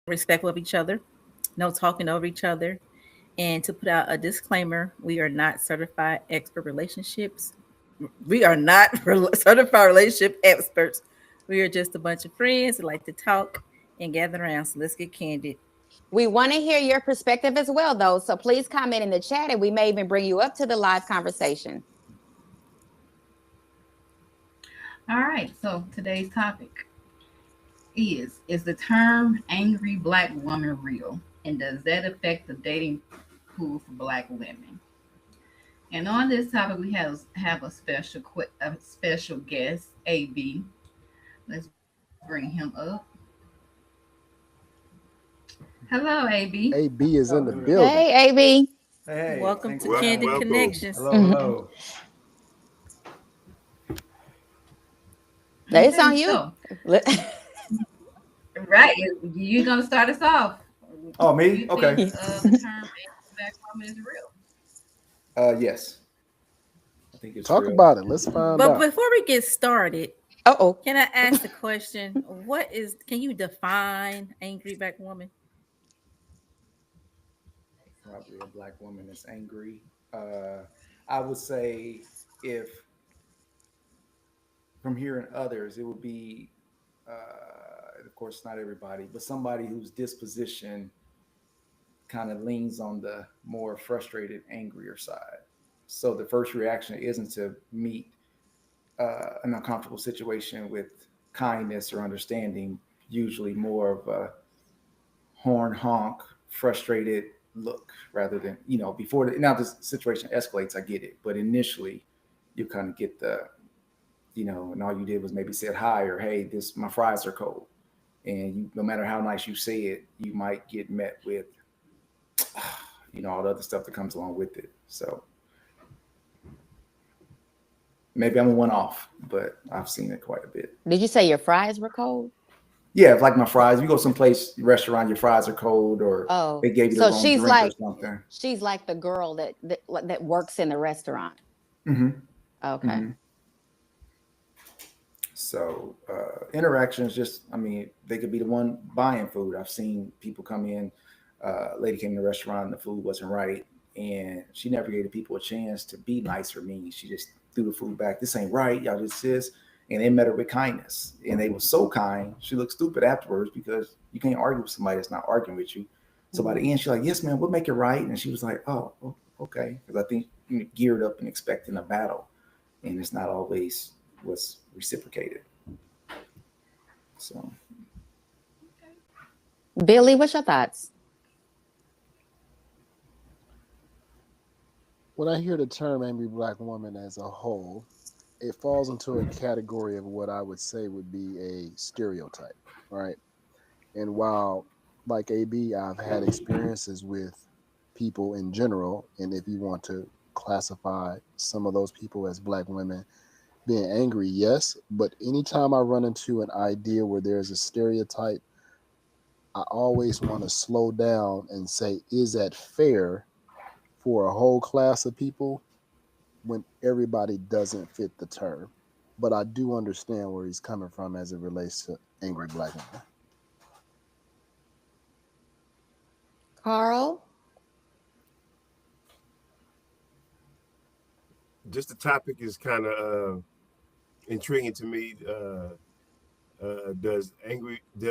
respectful of each other, no talking over each other. And to put out a disclaimer, we are not certified expert relationships. We are not certified relationship experts. We are just a bunch of friends that like to talk and gather around. So let's get candid. We want to hear your perspective as well, though. So please comment in the chat and we may even bring you up to the live conversation. All right, so today's topic is the term angry black woman real? And does that affect the dating pool for black women? And on this topic, we have a special guest, AB. Let's bring him up. Hello, AB. AB is in the building. Hey, AB. Hey, Welcome thanks to for having Candid me. welcome. Connections. Hello, hello. It's Okay, on you. so right, you're gonna start us off. Oh, Do me? you Okay. think the term angry black woman is real? Yes. I think it's Talk real. about it. Let's find But out. before we get started, Uh-oh. can I ask the question? Can you define angry black woman? Probably a black woman that's angry. I would say if from hearing others, it would be, of course, not everybody, but somebody whose disposition kind of leans on the more frustrated, angrier side. So the first reaction isn't to meet an uncomfortable situation with kindness or understanding, usually more of a horn honk, frustrated look rather than, before now the situation escalates, I get it. But initially, you kind of get and all you did was maybe said hi or hey, my fries are cold. And no matter how nice you say it, you might get met with, all the other stuff that comes along with it. So maybe I'm a one off, but I've seen it quite a bit. Did you say your fries were cold? Yeah, like my fries. You go someplace, restaurant, your fries are cold, or Oh, they gave you the so wrong drink or something. she's like the girl that works in the restaurant. Mm-hmm. Okay. Mm-hmm. So interactions, they could be the one buying food. I've seen people come in. A lady came to the restaurant and the food wasn't right, and she never gave the people a chance to be nice or mean. She just threw the food back. This ain't right. Y'all just this. And they met her with kindness, and they were so kind. She looked stupid afterwards because you can't argue with somebody that's not arguing with you. So by the end, she's like, "Yes, ma'am, we'll make it right." And she was like, "Oh, okay," because I think geared up and expecting a battle, and it's not always what's reciprocated. So, Billy, what's your thoughts? When I hear the term angry black woman as a whole, it falls into a category of what I would say would be a stereotype, right? And while, like AB, I've had experiences with people in general, and if you want to classify some of those people as black women being angry, yes. But anytime I run into an idea where there's a stereotype, I always want to slow down and say, is that fair for a whole class of people when everybody doesn't fit the term? But I do understand where he's coming from as it relates to angry black women. Carl? Just the topic is kind of intriguing to me. Does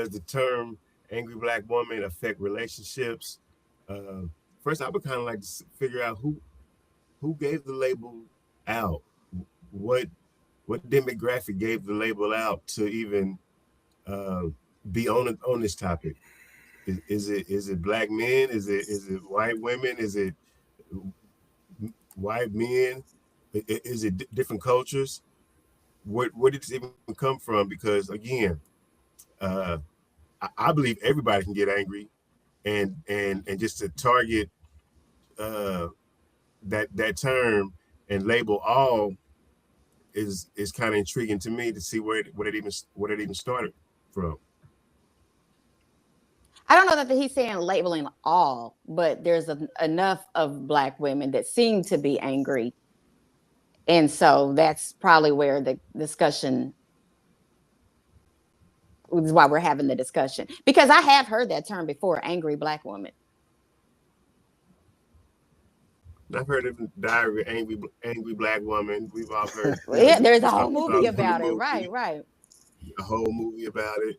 the term angry black woman affect relationships? Uh, First, I would kind of like to figure out who gave the label out. What what demographic gave the label out to even uh, be on this topic? Is it black men? Is it white women? Is it white men? Is it different cultures? Where did this even come from? Because again, uh, I believe everybody can get angry, and just to target uh, that term and label all is kind of intriguing to me to see where it even started from. I don't know that he's saying labeling all, but there's enough of black women that seem to be angry. And so that's probably where the discussion is why we're having the discussion, because I have heard that term before, angry black woman. I've heard of Diary of Angry Black Woman. We've all heard, Yeah, there's a whole talked movie about about it. Right. a whole movie about it.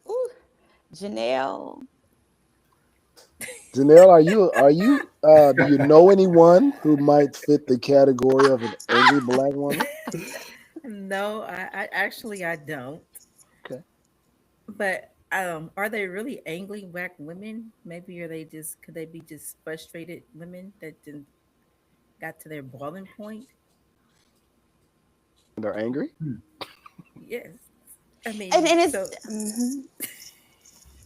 Ooh, Janelle. Janelle, do you know anyone who might fit the category of an angry black woman? No, I actually I don't. Okay. But are they really angry black women? Maybe are they just could they be just frustrated women that didn't got to their boiling point? They're angry? Yes. I mean, And it's so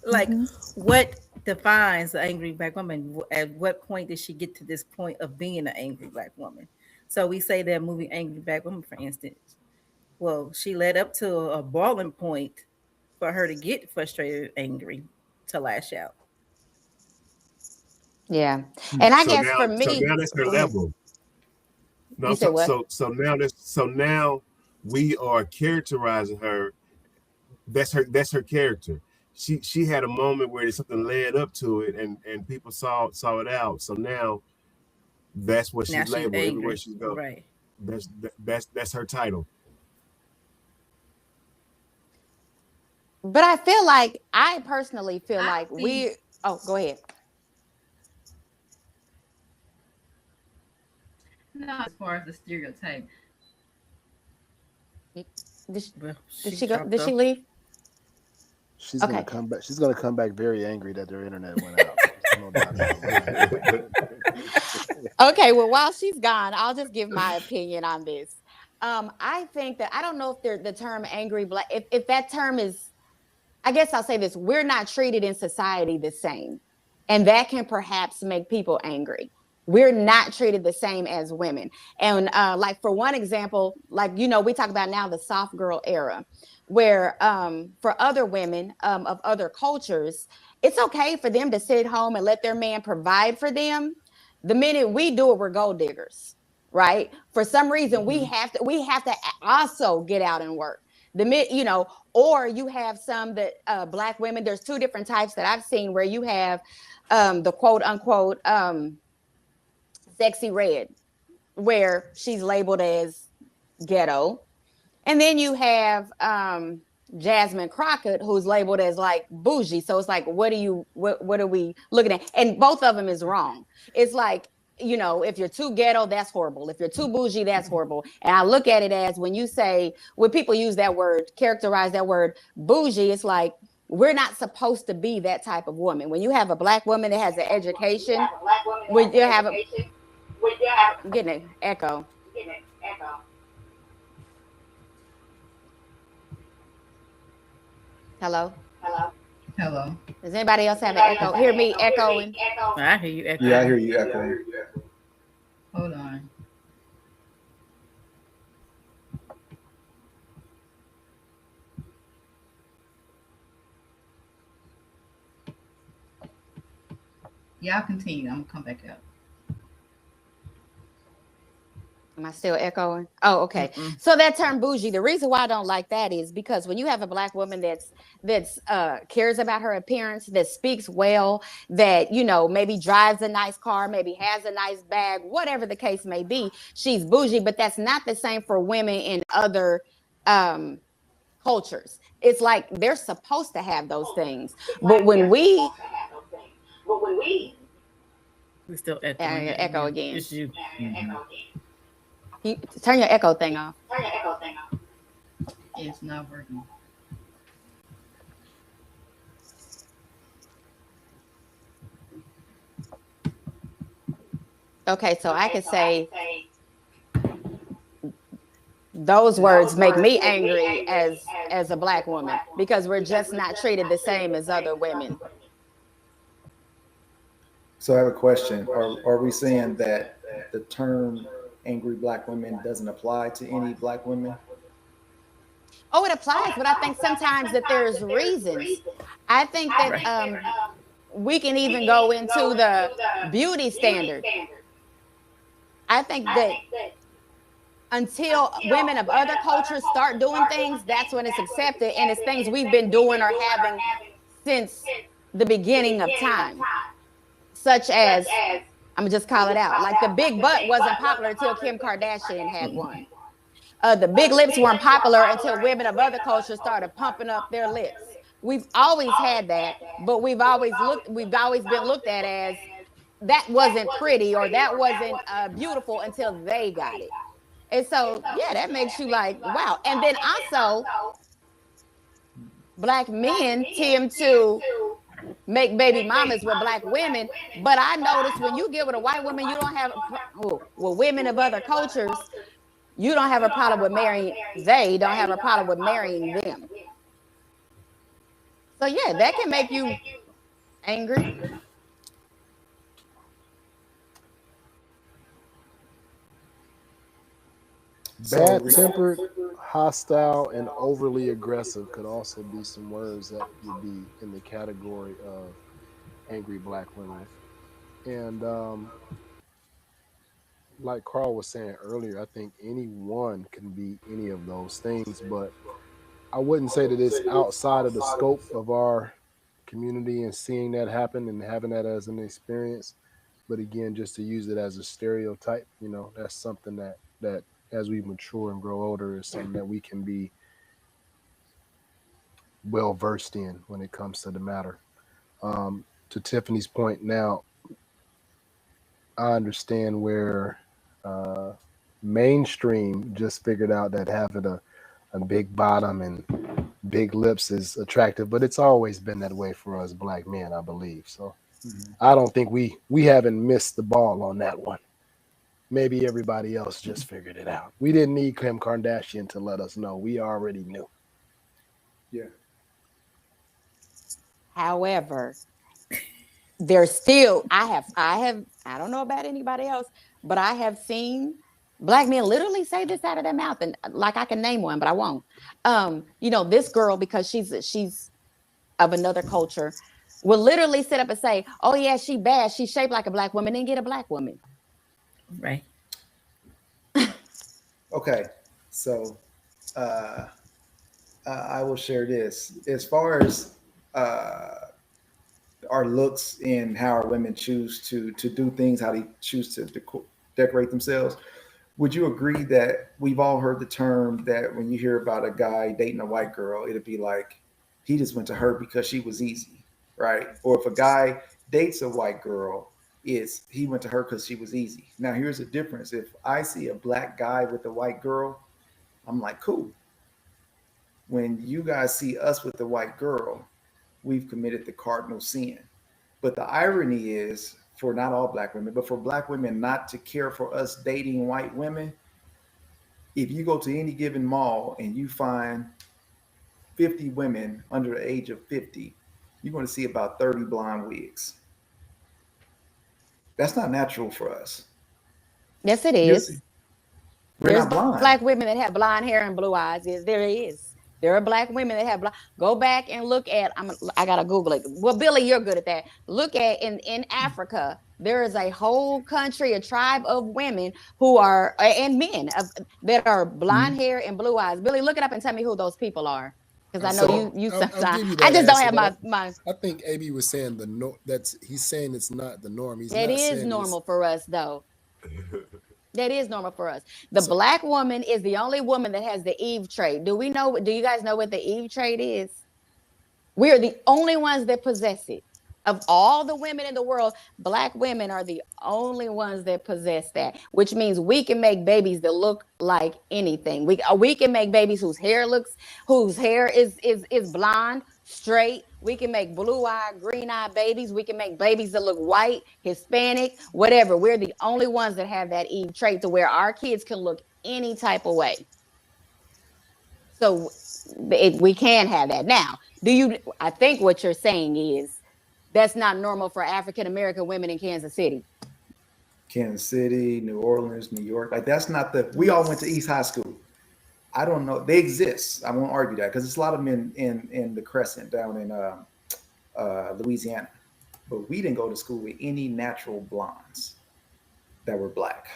like what defines the angry black woman? At what point did she get to this point of being an angry black woman? So we say that movie Angry Black Woman, for instance. Well, she led up to a boiling point for her to get frustrated and angry to lash out. yeah. And I So guess now, for me, that's her go ahead. level. No, You said what? so now we are characterizing her. That's her character. She had a moment where something led up to it, and people saw it out. So now that's what Now she's she's labeled everywhere angry. she goes. Right. That's her title. But I personally feel like we. Oh, go ahead. No, as far as the stereotype, Well, Did she go? dropped Did she off. leave? She's Okay. gonna come back. She's gonna come back very angry that their internet went out. No doubt about it. Okay, well, while she's gone, I'll just give my opinion on this. I think that I don't know if the term angry black, if that term is, I guess I'll say this: we're not treated in society the same, and that can perhaps make people angry. We're not treated the same as women, and like for one example, like we talk about now the soft girl era, where for other women of other cultures, it's okay for them to sit home and let their man provide for them. The minute we do it, we're gold diggers, right? For some reason, we have to also get out and work. The minute or you have some that black women. There's two different types that I've seen where you have the quote unquote sexy red, where she's labeled as ghetto, and then you have Jasmine Crockett, who's labeled as like bougie. So it's like, what are we looking at? And both of them is wrong. It's like, if you're too ghetto, that's horrible. If you're too bougie, that's horrible. And I look at it as when people use that word, characterize that word bougie, it's like, we're not supposed to be that type of woman. When you have a black woman that has an education, when you have I'm getting an echo. Hello? hello. Does anybody else have an echo? Hear me echoing? I hear you echoing. Yeah, I hear you echoing. Hold on. Y'all continue. I'm gonna come back up. Am I still echoing? Oh, okay. Mm-mm. So that term bougie, the reason why I don't like that is because when you have a black woman that's cares about her appearance, that speaks well, that maybe drives a nice car, maybe has a nice bag, whatever the case may be, she's bougie. But that's not the same for women in other cultures. It's like they're supposed to have those things, but when we still echoing. echo again. It's you. You turn your echo thing off. It's not working. Okay, so I could say those words make me angry as a black woman because we're just not treated the same as other women. So I have a question. Are we saying that the term angry black women doesn't apply to any black women? Oh, it applies, but I think sometimes that there's reasons. I think that we can even go into the beauty standard. I think that until women of other cultures start doing things, that's when it's accepted. And it's things we've been doing or having since the beginning of time, such as, I'm gonna just call it out. Like the big butt wasn't popular until Kim Kardashian had one. The big lips weren't popular until women of other cultures started pumping up their lips. We've always had that, but we've always been looked at as that wasn't pretty or that wasn't beautiful until they got it. And so, yeah, that makes you like, wow. And then also, black men tend to make baby mamas with black women. But I noticed when you get with a white woman, you don't have, well, women of other cultures, you don't have a problem with marrying, they don't have a problem with marrying them. So, yeah, that can make you angry. Bad tempered, hostile, and overly aggressive could also be some words that would be in the category of angry black women. And like Carl was saying earlier, I think anyone can be any of those things, but I wouldn't say that it's outside of the scope of our community and seeing that happen and having that as an experience. But again, just to use it as a stereotype, that's something that as we mature and grow older is something that we can be well versed in when it comes to the matter. To Tiffany's point, now I understand where uh, mainstream just figured out that having a big bottom and big lips is attractive, but it's always been that way for us black men, I believe. So I don't think we haven't missed the ball on that one. Maybe everybody else just figured it out. We didn't need Kim Kardashian to let us know. We already knew. Yeah. However, there's still, I don't know about anybody else, but I have seen black men literally say this out of their mouth. And like I can name one, but I won't. This girl, because she's of another culture, will literally sit up and say, oh yeah, she bad. She's shaped like a black woman and get a black woman. Right. Okay. So I will share this. As far as our looks and how our women choose to do things, how they choose to decorate themselves, would you agree that we've all heard the term that when you hear about a guy dating a white girl, it'd be like he just went to her because she was easy, right? Or if a guy dates a white girl, it's he went to her because she was easy. Now here's the difference. If I see a black guy with a white girl, I'm like, cool. When you guys see us with the white girl, we've committed the cardinal sin. But the irony is, for not all black women, but for black women not to care for us dating white women, if you go to any given mall and you find 50 women under the age of 50, you're going to see about 30 blonde wigs. That's not natural for us. Yes, it You're, is. we're There's not blind. black women that have blonde hair and blue eyes. Yes, there is. There are black women that have blonde. Go back and look at. I gotta Google it. Well, Billy, you're good at that. Look at in Africa. There is a whole country, a tribe of women who are and men that are blonde hair and blue eyes. Billy, look it up and tell me who those people are, because I know So you I'll sometimes. give you I that just don't answer, have but my. I think AB was saying the no. That's he's saying it's not the norm. He's That not is saying it's normal for us, though. That is normal for us. The so. black woman is the only woman that has the Eve trait. Do you guys know what the Eve trait is? We are the only ones that possess it. Of all the women in the world, black women are the only ones that possess that, which means we can make babies that look like anything. We can make babies whose hair is blonde, straight. We can make blue-eyed, green-eyed babies. We can make babies that look white, Hispanic, whatever. We're the only ones that have that Eve trait to where our kids can look any type of way. So we can have that. Now, I think what you're saying is that's not normal for African American women in Kansas City. Kansas City, New Orleans, New York. Like that's not the. We all went to East High School. I don't know. They exist. I won't argue that because it's a lot of men in the Crescent down in Louisiana. But we didn't go to school with any natural blondes that were black.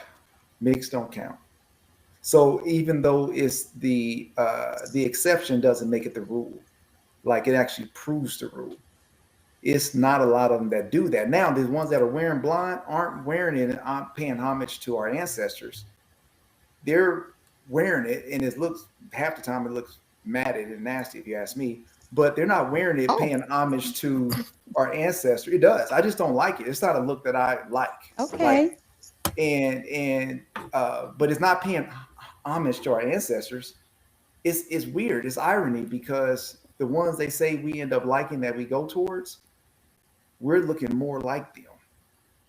Mixed don't count. So even though it's the exception doesn't make it the rule, like it actually proves the rule. It's not a lot of them that do that. Now, the ones that are wearing blind aren't wearing it and aren't paying homage to our ancestors. They're wearing it, and it looks half the time it looks matted and nasty, if you ask me. But they're not wearing it, Oh. paying homage to our ancestors. It does. I just don't like it. It's not a look that I like. Okay. Like, and but it's not paying homage to our ancestors. It's weird. It's irony because the ones they say we end up liking that we go towards, we're looking more like them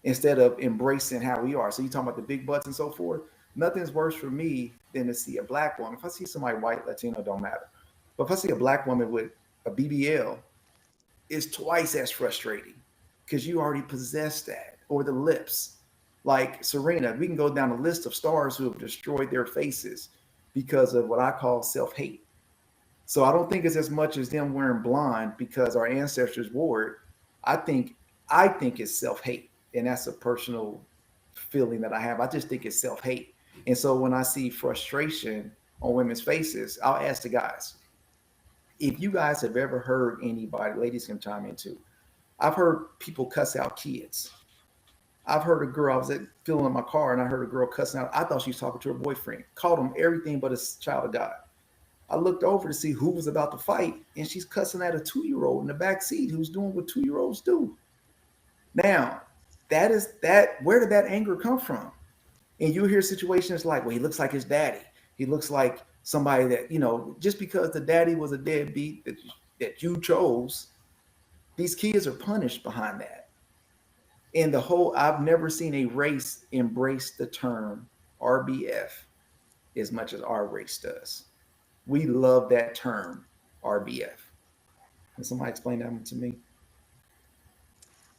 instead of embracing how we are. So you talking about the big butts and so forth. Nothing's worse for me than to see a black woman. If I see somebody white, Latino, don't matter. But if I see a black woman with a BBL, it's twice as frustrating because you already possess that. Or the lips. Like Serena, we can go down a list of stars who have destroyed their faces because of what I call self-hate. So I don't think it's as much as them wearing blonde because our ancestors wore it. I think it's self-hate. And that's a personal feeling that I have. I just think it's self-hate. And so when I see frustration on women's faces, I'll ask the guys, if you guys have ever heard anybody, ladies can chime in too. I've heard people cuss out kids. I've heard a girl, I was filling up my car and I heard a girl cussing out. I thought she was talking to her boyfriend, called him everything but a child of God. I looked over to see who was about to fight, and she's cussing at a 2-year-old in the back seat who's doing what 2-year-olds do. Now, where did that anger come from? And you hear situations like, well, he looks like his daddy. He looks like somebody that, just because the daddy was a deadbeat that you chose, these kids are punished behind that. And I've never seen a race embrace the term RBF as much as our race does. We love that term, RBF. Can somebody explain that one to me?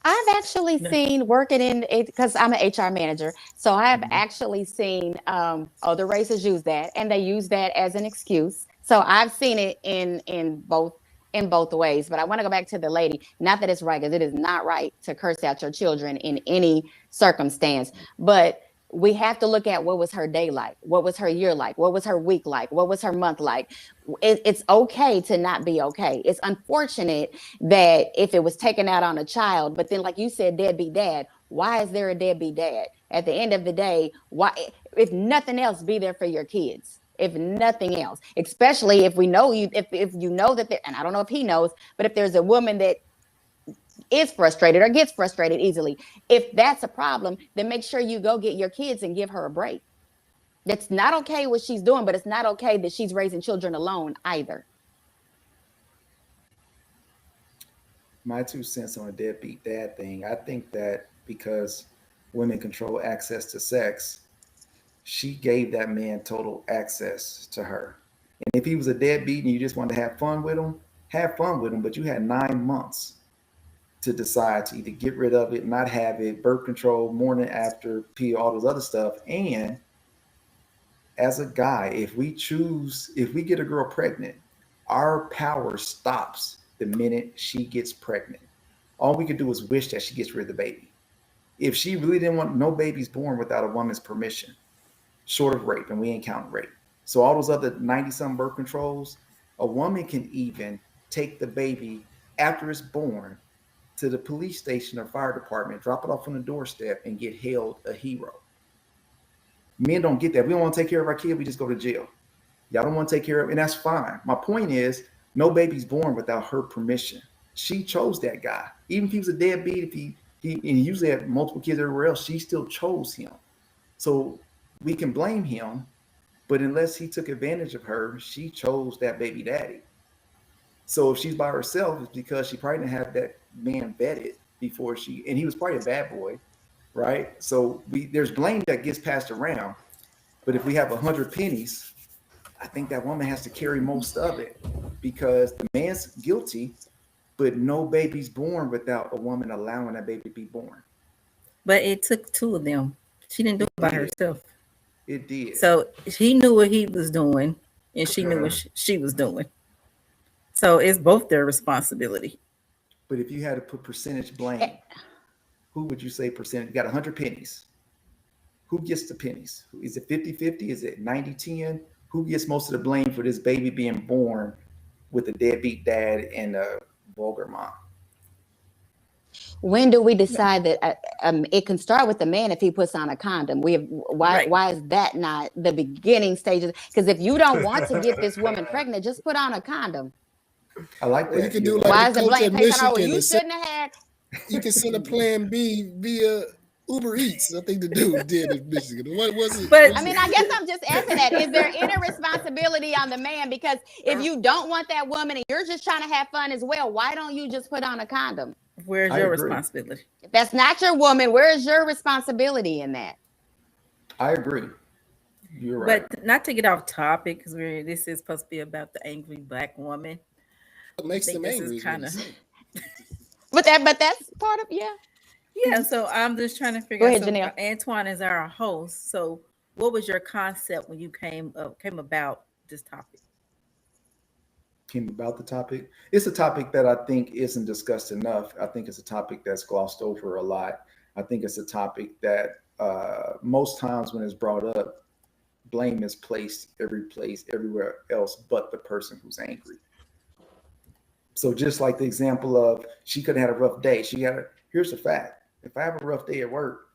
I've actually seen working in it because I'm an HR manager. So I have actually seen other races use that, and they use that as an excuse. So I've seen it in both ways. But I want to go back to the lady. Not that it's right, because it is not right to curse out your children in any circumstance. But we have to look at what was her day like, what was her year like, what was her week like, what was her month like. It's okay to not be okay. It's unfortunate that if it was taken out on a child, but then like you said, deadbeat dad, why is there a deadbeat dad? At the end of the day, why, if nothing else, be there for your kids. If nothing else, especially if we know you, if you know that and I don't know if he knows, but if there's a woman that is frustrated or gets frustrated easily, if that's a problem, then make sure you go get your kids and give her a break. That's not okay what she's doing, but it's not okay that she's raising children alone either. My 2 cents on a deadbeat dad thing, I think that because women control access to sex, she gave that man total access to her. And if he was a deadbeat and you just wanted to have fun with him, but you had 9 months to decide to either get rid of it, not have it, birth control, morning after, pill, all those other stuff. And as a guy, if we get a girl pregnant, our power stops the minute she gets pregnant. All we can do is wish that she gets rid of the baby. If she really didn't want no babies born without a woman's permission, short of rape, and we ain't counting rape. So all those other 90-some birth controls, a woman can even take the baby after it's born to the police station or fire department, drop it off on the doorstep, and get hailed a hero. Men don't get that. We don't want to take care of our kid. We just go to jail. Y'all don't want to take care of it, and that's fine. My point is, no baby's born without her permission. She chose that guy. Even if he was a deadbeat, if he usually had multiple kids everywhere else, she still chose him. So we can blame him, but unless he took advantage of her, she chose that baby daddy. So if she's by herself, it's because she probably didn't have that man vetted before and he was probably a bad boy, right? So there's blame that gets passed around. But if we have 100 pennies, I think that woman has to carry most of it because the man's guilty, but no baby's born without a woman allowing that baby to be born. But it took 2 of them. She didn't do it by herself. It did. So he knew what he was doing, and she knew what she was doing. So it's both their responsibility. But if you had to put percentage blame, who would you say percentage? You got 100 pennies. who gets the pennies? Is it 50-50? Is it 90-10? Who gets most of the blame for this baby being born with a deadbeat dad and a vulgar mom? When do we decide that it can start with the man if he puts on a condom? Why is that not the beginning stages? Because if you don't want to get this woman pregnant, just put on a condom. I like that. Or you can do like why the is the culture blame of placed on her? Well, Michigan. you shouldn't have had. You can send a plan B via Uber Eats. I think the dude did in Michigan. What was it? But I mean, I guess I'm just asking that. Is there any responsibility on the man? Because if you don't want that woman and you're just trying to have fun as well, why don't you just put on a condom? where's your responsibility? If that's not your woman, where is your responsibility in that? I agree. You're right. But not to get off topic, because this is supposed to be about the angry Black woman. What makes them angry? Kind of. But that's part of Yeah, so I'm just trying to figure Go out. ahead, Janelle. Antoine is our host. So, what was your concept when you came about this topic? Came about the topic. It's a topic that I think isn't discussed enough. I think it's a topic that's glossed over a lot. I think it's a topic that most times when it's brought up, blame is placed everywhere else but the person who's angry. So just like the example of she could have had a rough day. Here's the fact. If I have a rough day at work,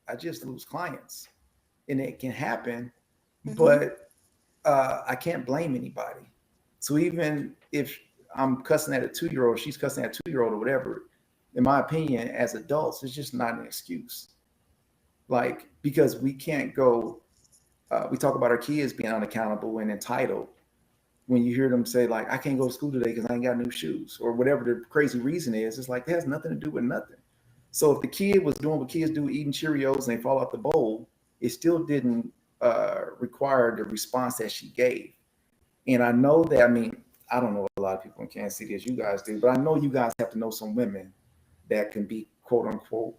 I just lose clients. And it can happen, but I can't blame anybody. So even if I'm cussing at a 2-year-old, she's cussing at a 2-year-old or whatever, in my opinion, as adults, it's just not an excuse. Like, because we can't go, we talk about our kids being unaccountable and entitled. When you hear them say, like, I can't go to school today because I ain't got new shoes, or whatever the crazy reason is, it's like, it has nothing to do with nothing. So if the kid was doing what kids do, eating Cheerios and they fall out the bowl, it still didn't require the response that she gave. And I know that, I mean, I don't know a lot of people in Kansas City as you guys do, but I know you guys have to know some women that can be quote unquote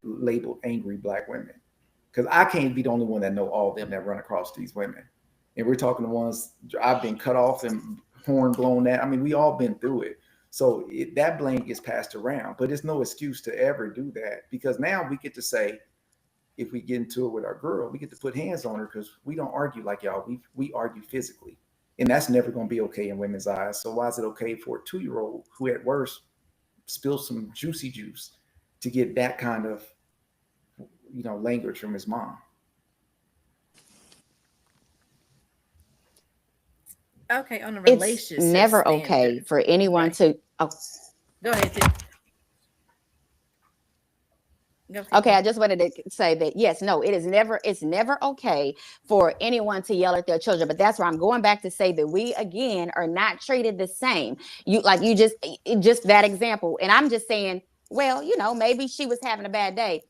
labeled angry Black women. Because I can't be the only one that know all of them that run across these women. And we're talking the ones I've been cut off and horn blown at. I mean, we all been through it. So that blame gets passed around, but it's no excuse to ever do that, because now we get to say, if we get into it with our girl, we get to put hands on her, because we don't argue like y'all. We argue physically. And that's never going to be okay in women's eyes. So why is it okay for a 2-year-old who at worst spills some juicy juice to get that kind of, language from his mom? Okay, on a relationship, it's never okay for anyone to. Oh, go ahead, Tim. Okay, I just wanted to say that yes, no, it's never okay for anyone to yell at their children. But that's where I'm going back to say that we again are not treated the same. Just that example, and I'm just saying, well, maybe she was having a bad day.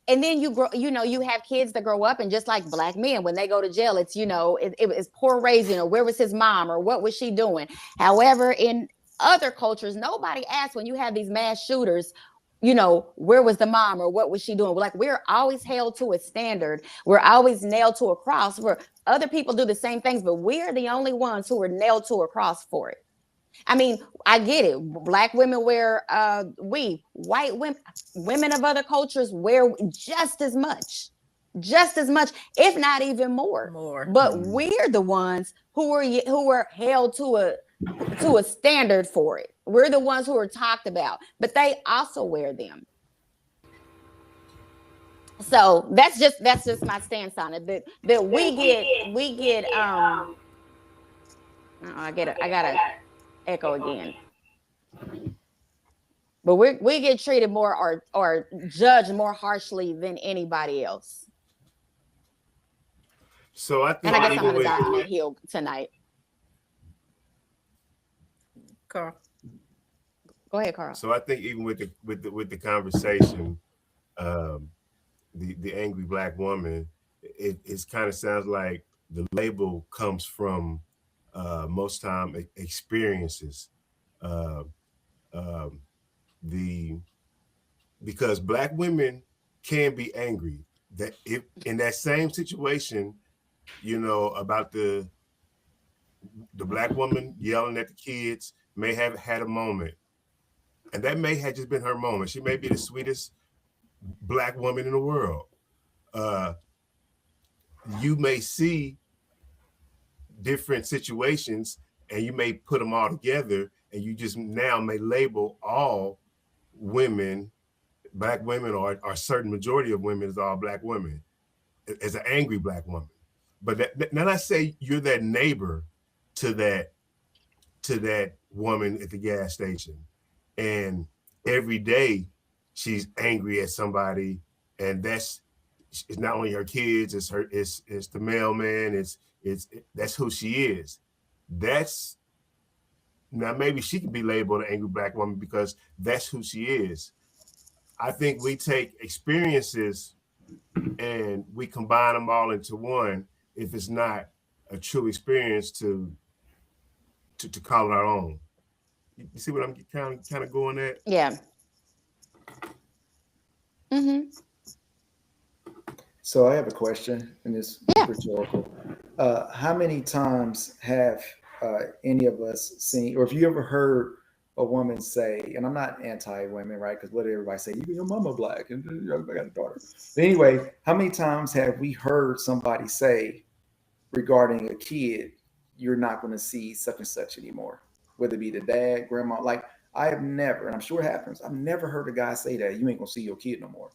And then you grow, you have kids that grow up, and just like Black men, when they go to jail, it's, it's poor raising, or where was his mom, or what was she doing? However, in other cultures, nobody asks when you have these mass shooters, where was the mom, or what was she doing? Like, we're always held to a standard. We're always nailed to a cross, where other people do the same things, but we're the only ones who are nailed to a cross for it. I mean, I get it. Black women wear weave. White women of other cultures wear just as much, if not even more. But we're the ones who are held to a standard for it. We're the ones who are talked about, but they also wear them. So that's just my stance on it. That we get. I gotta echo again. But we get treated more or judged more harshly than anybody else. So I think, and I guess I'm gonna die on that hill tonight. Carl, go ahead, Carl. So I think even with the conversation, the angry Black woman, it kind of sounds like the label comes from most time experiences. Because Black women can be angry, that if in that same situation, about the Black woman yelling at the kids, may have had a moment, and that may have just been her moment. She may be the sweetest Black woman in the world, you may see different situations and you may put them all together, and you just now may label all women, black women, or a certain majority of women as all black women, as an angry black woman. But then I say you're that neighbor to that woman at the gas station, and every day she's angry at somebody, and it's not only her kids, it's the mailman, it's that's who she is. That's now maybe she can be labeled an angry black woman because that's who she is. I think we take experiences and we combine them all into one if it's not a true experience to call it our own. You see what I'm kind of going at? Yeah. Mm-hmm. So I have a question, and it's rhetorical. How many times have any of us seen, or have you ever heard a woman say, and I'm not anti-women, right? Because what did everybody say? Your mama black, and I got a daughter. But anyway, how many times have we heard somebody say regarding a kid, you're not going to see such and such anymore, whether it be the dad, grandma? Like, I have never, and I'm sure it happens, I've never heard a guy say that you ain't going to see your kid no more.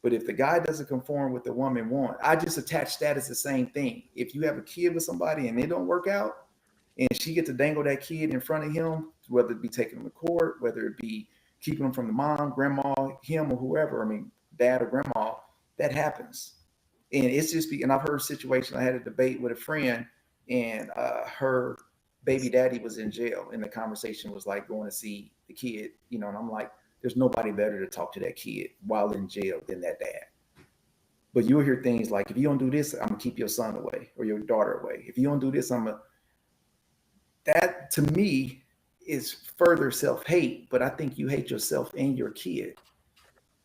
But if the guy doesn't conform with the woman want, I just attach that as the same thing. If you have a kid with somebody and it don't work out, and she gets to dangle that kid in front of him, whether it be taking him to court, whether it be keeping him from the mom, grandma, him, or whoever, I mean, dad or grandma, that happens. And it's just, and I've heard situations, I had a debate with a friend, and her baby daddy was in jail, and the conversation was like going to see the kid, and I'm like, there's nobody better to talk to that kid while in jail than that dad. But you'll hear things like, if you don't do this, I'm gonna keep your son away or your daughter away. If you don't do this, that to me is further self-hate, but I think you hate yourself and your kid.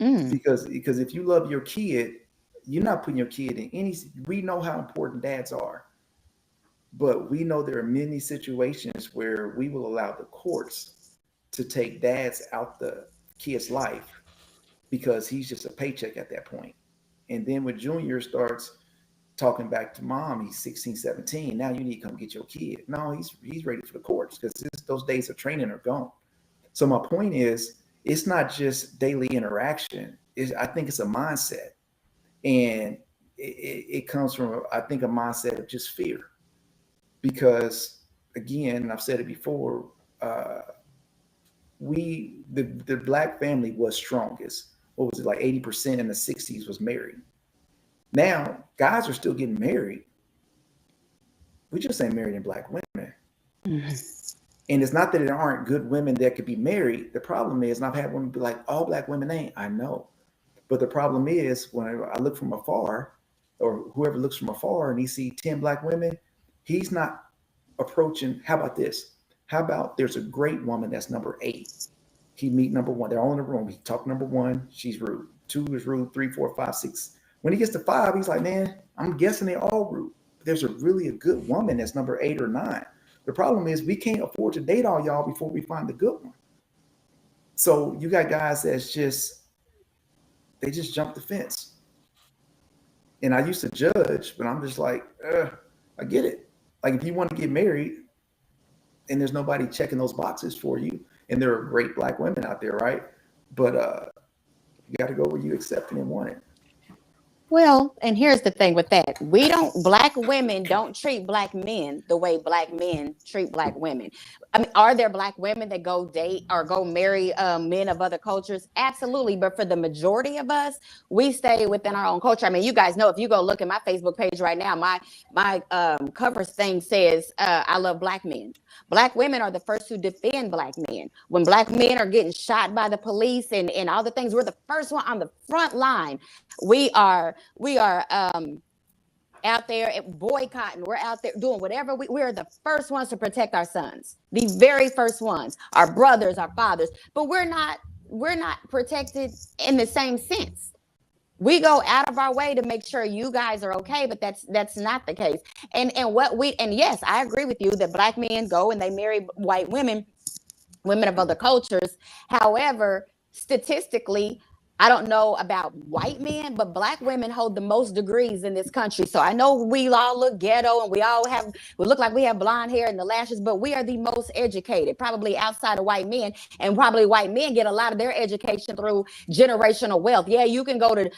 Because if you love your kid, you're not putting your kid in any, we know how important dads are, but we know there are many situations where we will allow the courts to take dads out the kid's life because he's just a paycheck at that point. And then when Junior starts talking back to mom, he's 16, 17, now you need to come get your kid. No, he's ready for the courts because those days of training are gone. So my point is, it's not just daily interaction. I think it's a mindset. And it comes from, I think, a mindset of just fear. Because again, and I've said it before, the black family was strongest. What was it, like 80% in the 60s was married. Now guys are still getting married. We just ain't married in black women. Mm-hmm. And it's not that there aren't good women that could be married. The problem is, and I've had women be like, all black women ain't. I know. But the problem is, when I look from afar, or whoever looks from afar and he see 10 black women, he's not approaching. How about this? How about there's a great woman that's number 8. He meet number 1. They're all in the room. He talk number 1. She's rude. 2 is rude. 3, 4, 5, 6. When he gets to 5, he's like, man, I'm guessing they're all rude. There's a really a good woman that's number 8 or 9. The problem is we can't afford to date all y'all before we find the good one. So you got guys that's they just jump the fence. And I used to judge, but I'm just like, I get it. Like, if you want to get married and there's nobody checking those boxes for you, and there are great black women out there, right? But you got to go where you accept it and want it. Well, and here's the thing with that. Black women don't treat black men the way black men treat black women. I mean, are there black women that go date or go marry men of other cultures? Absolutely. But for the majority of us, we stay within our own culture. I mean, you guys know, if you go look at my Facebook page right now, my cover thing says, I love black men. Black women are the first to defend black men. When black men are getting shot by the police and all the things, we're the first one on the front line. We are out there boycotting. We're out there doing whatever. We're the first ones to protect our sons, the very first ones, our brothers, our fathers. But we're not protected in the same sense. We go out of our way to make sure you guys are okay, but that's not the case. And yes, I agree with you that black men go and they marry white women of other cultures. However, statistically, I don't know about white men, but black women hold the most degrees in this country. So I know we all look ghetto and we look like we have blonde hair and the lashes, but we are the most educated, probably outside of white men. And probably white men get a lot of their education through generational wealth. Yeah, you can go to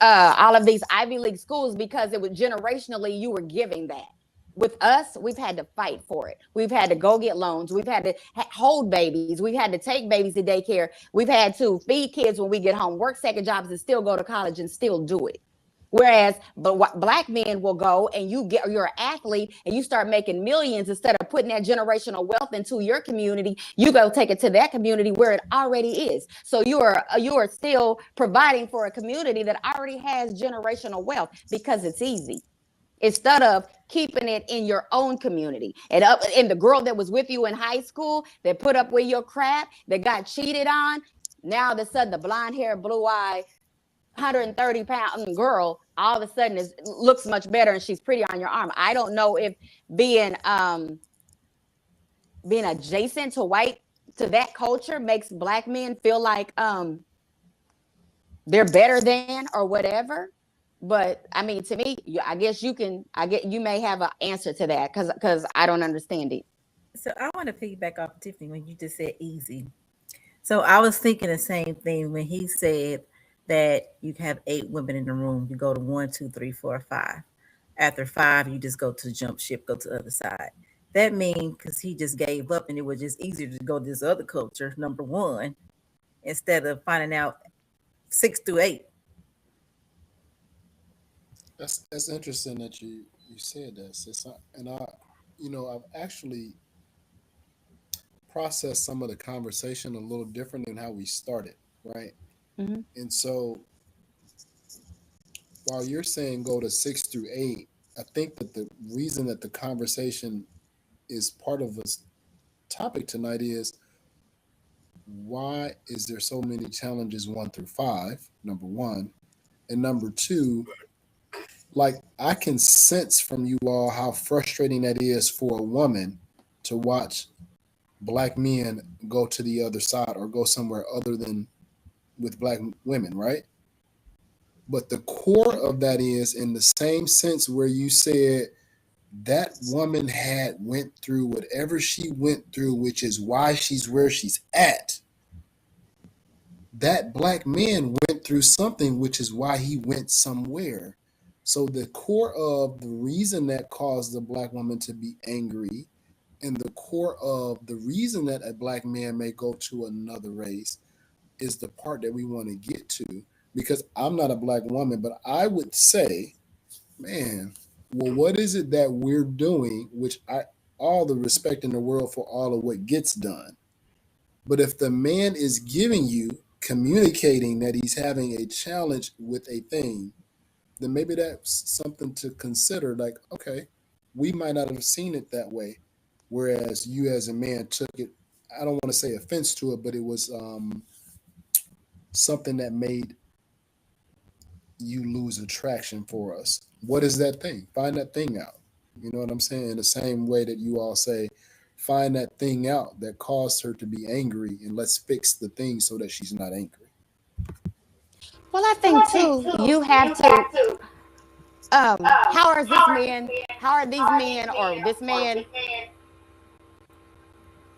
all of these Ivy League schools because it was generationally you were giving that. With us, we've had to fight for it. We've had to go get loans. We've had to hold babies. We've had to take babies to daycare. We've had to feed kids when we get home, work second jobs, and still go to college and still do it. Whereas, but what black men will go and you're an athlete and you start making millions instead of putting that generational wealth into your community, you go take it to that community where it already is. So you are still providing for a community that already has generational wealth because it's easy, instead of keeping it in your own community. And the girl that was with you in high school that put up with your crap, that got cheated on, now all of a sudden the blonde hair, blue eye, 130-pound girl all of a sudden looks much better and she's pretty on your arm. I don't know if being adjacent to that culture makes black men feel like they're better than or whatever. But I mean, to me, I guess you may have an answer to that because I don't understand it. So I want to piggyback off Tiffany when you just said easy. So I was thinking the same thing when he said that you have 8 women in the room. You go to 1, 2, 3, 4, 5. After 5, you just go to the jump ship, go to the other side. That means because he just gave up and it was just easier to go to this other culture, number one, instead of finding out 6 through 8. That's interesting that you said that, sis. And I've actually processed some of the conversation a little different than how we started, right? Mm-hmm. And so while you're saying go to 6 through 8, I think that the reason that the conversation is part of this topic tonight is why is there so many challenges 1 through 5? Number one, and number two, like I can sense from you all how frustrating that is for a woman to watch black men go to the other side or go somewhere other than with black women, right? But the core of that is in the same sense where you said that woman had went through whatever she went through, which is why she's where she's at. That black man went through something, which is why he went somewhere. So the core of the reason that caused the black woman to be angry and the core of the reason that a black man may go to another race is the part that we want to get to. Because I'm not a black woman, but I would say, man, well, what is it that we're doing, which I all the respect in the world for all of what gets done. But if the man is giving you, communicating that he's having a challenge with a thing, then maybe that's something to consider. Like, okay, we might not have seen it that way. Whereas you as a man took it, I don't want to say offense to it, but it was something that made you lose attraction for us. What is that thing? Find that thing out. You know what I'm saying? In the same way that you all say, find that thing out that caused her to be angry and let's fix the thing so that she's not angry. Well, I think too, you have to how are these men or this man,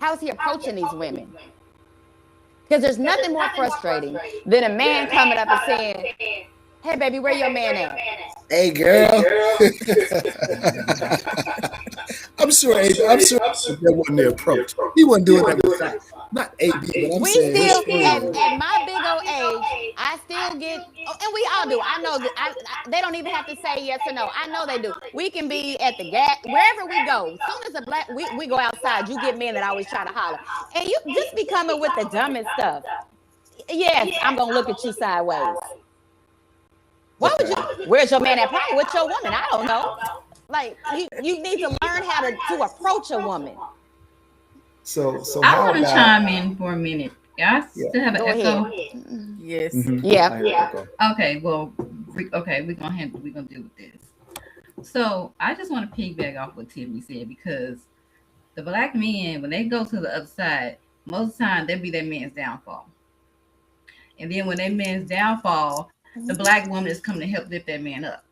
how is he approaching these women? Because there's nothing more frustrating than a man coming up and saying, hey baby, where your man at? Hey girl. I'm sure that wasn't the approach. He wasn't doing that with not AB, but I'm We saying still at my big old age, I still get, and we all do. I know that they don't even have to say yes or no. I know they do. We can be at the gas, wherever we go. As soon as we go outside, you get men that always try to holler, and you just be coming with the dumbest stuff. Yes, I'm gonna look at you sideways. Why would you? Where's your man at? Probably with your woman. I don't know. Like you need to learn how to approach a woman. So I how want to about chime in for a minute. Y'all still have an Go echo? ahead. Yes. Yeah. I hear echo. Okay, well, we're gonna deal with this. So I just want to piggyback off what Tiffany said because the black men, when they go to the other side, most of the time they'll be that man's downfall. And then when that man's downfall, the black woman is coming to help lift that man up.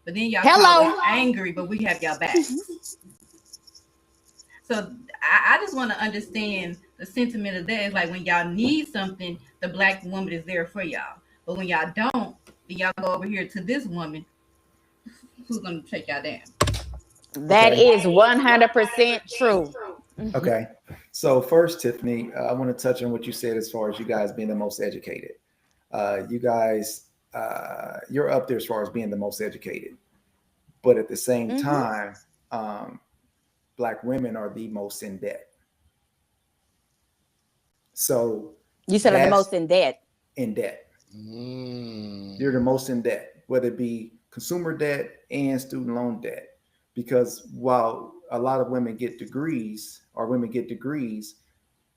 But then y'all call us angry, but we have y'all backs. So I just want to understand the sentiment of that. It's like when y'all need something, the black woman is there for y'all. But when y'all don't, then y'all go over here to this woman who's going to take y'all down. That is 100% true. Okay. So first, Tiffany, I want to touch on what you said as far as you guys being the most educated. You guys, you're up there as far as being the most educated. But at the same time, Black women are the most in debt. So you said are the most in debt. In debt. You're the most in debt, whether it be consumer debt and student loan debt. Because while a lot of women get degrees,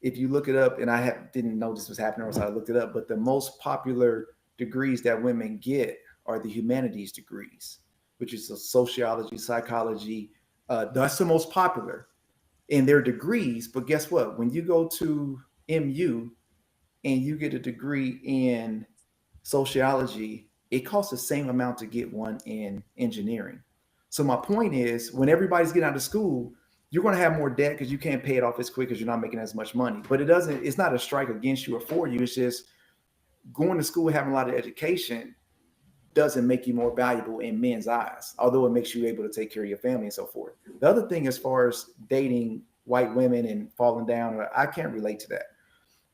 if you look it up, and I didn't know this was happening, or so I looked it up, but the most popular degrees that women get are the humanities degrees, which is sociology, psychology. That's the most popular in their degrees. But guess what? When you go to MU and you get a degree in sociology, it costs the same amount to get one in engineering. So my point is, when everybody's getting out of school, you're going to have more debt because you can't pay it off as quick because you're not making as much money. But it's not a strike against you or for you. It's just going to school, having a lot of education doesn't make you more valuable in men's eyes, although it makes you able to take care of your family and so forth. The other thing, as far as dating white women and falling down, I can't relate to that.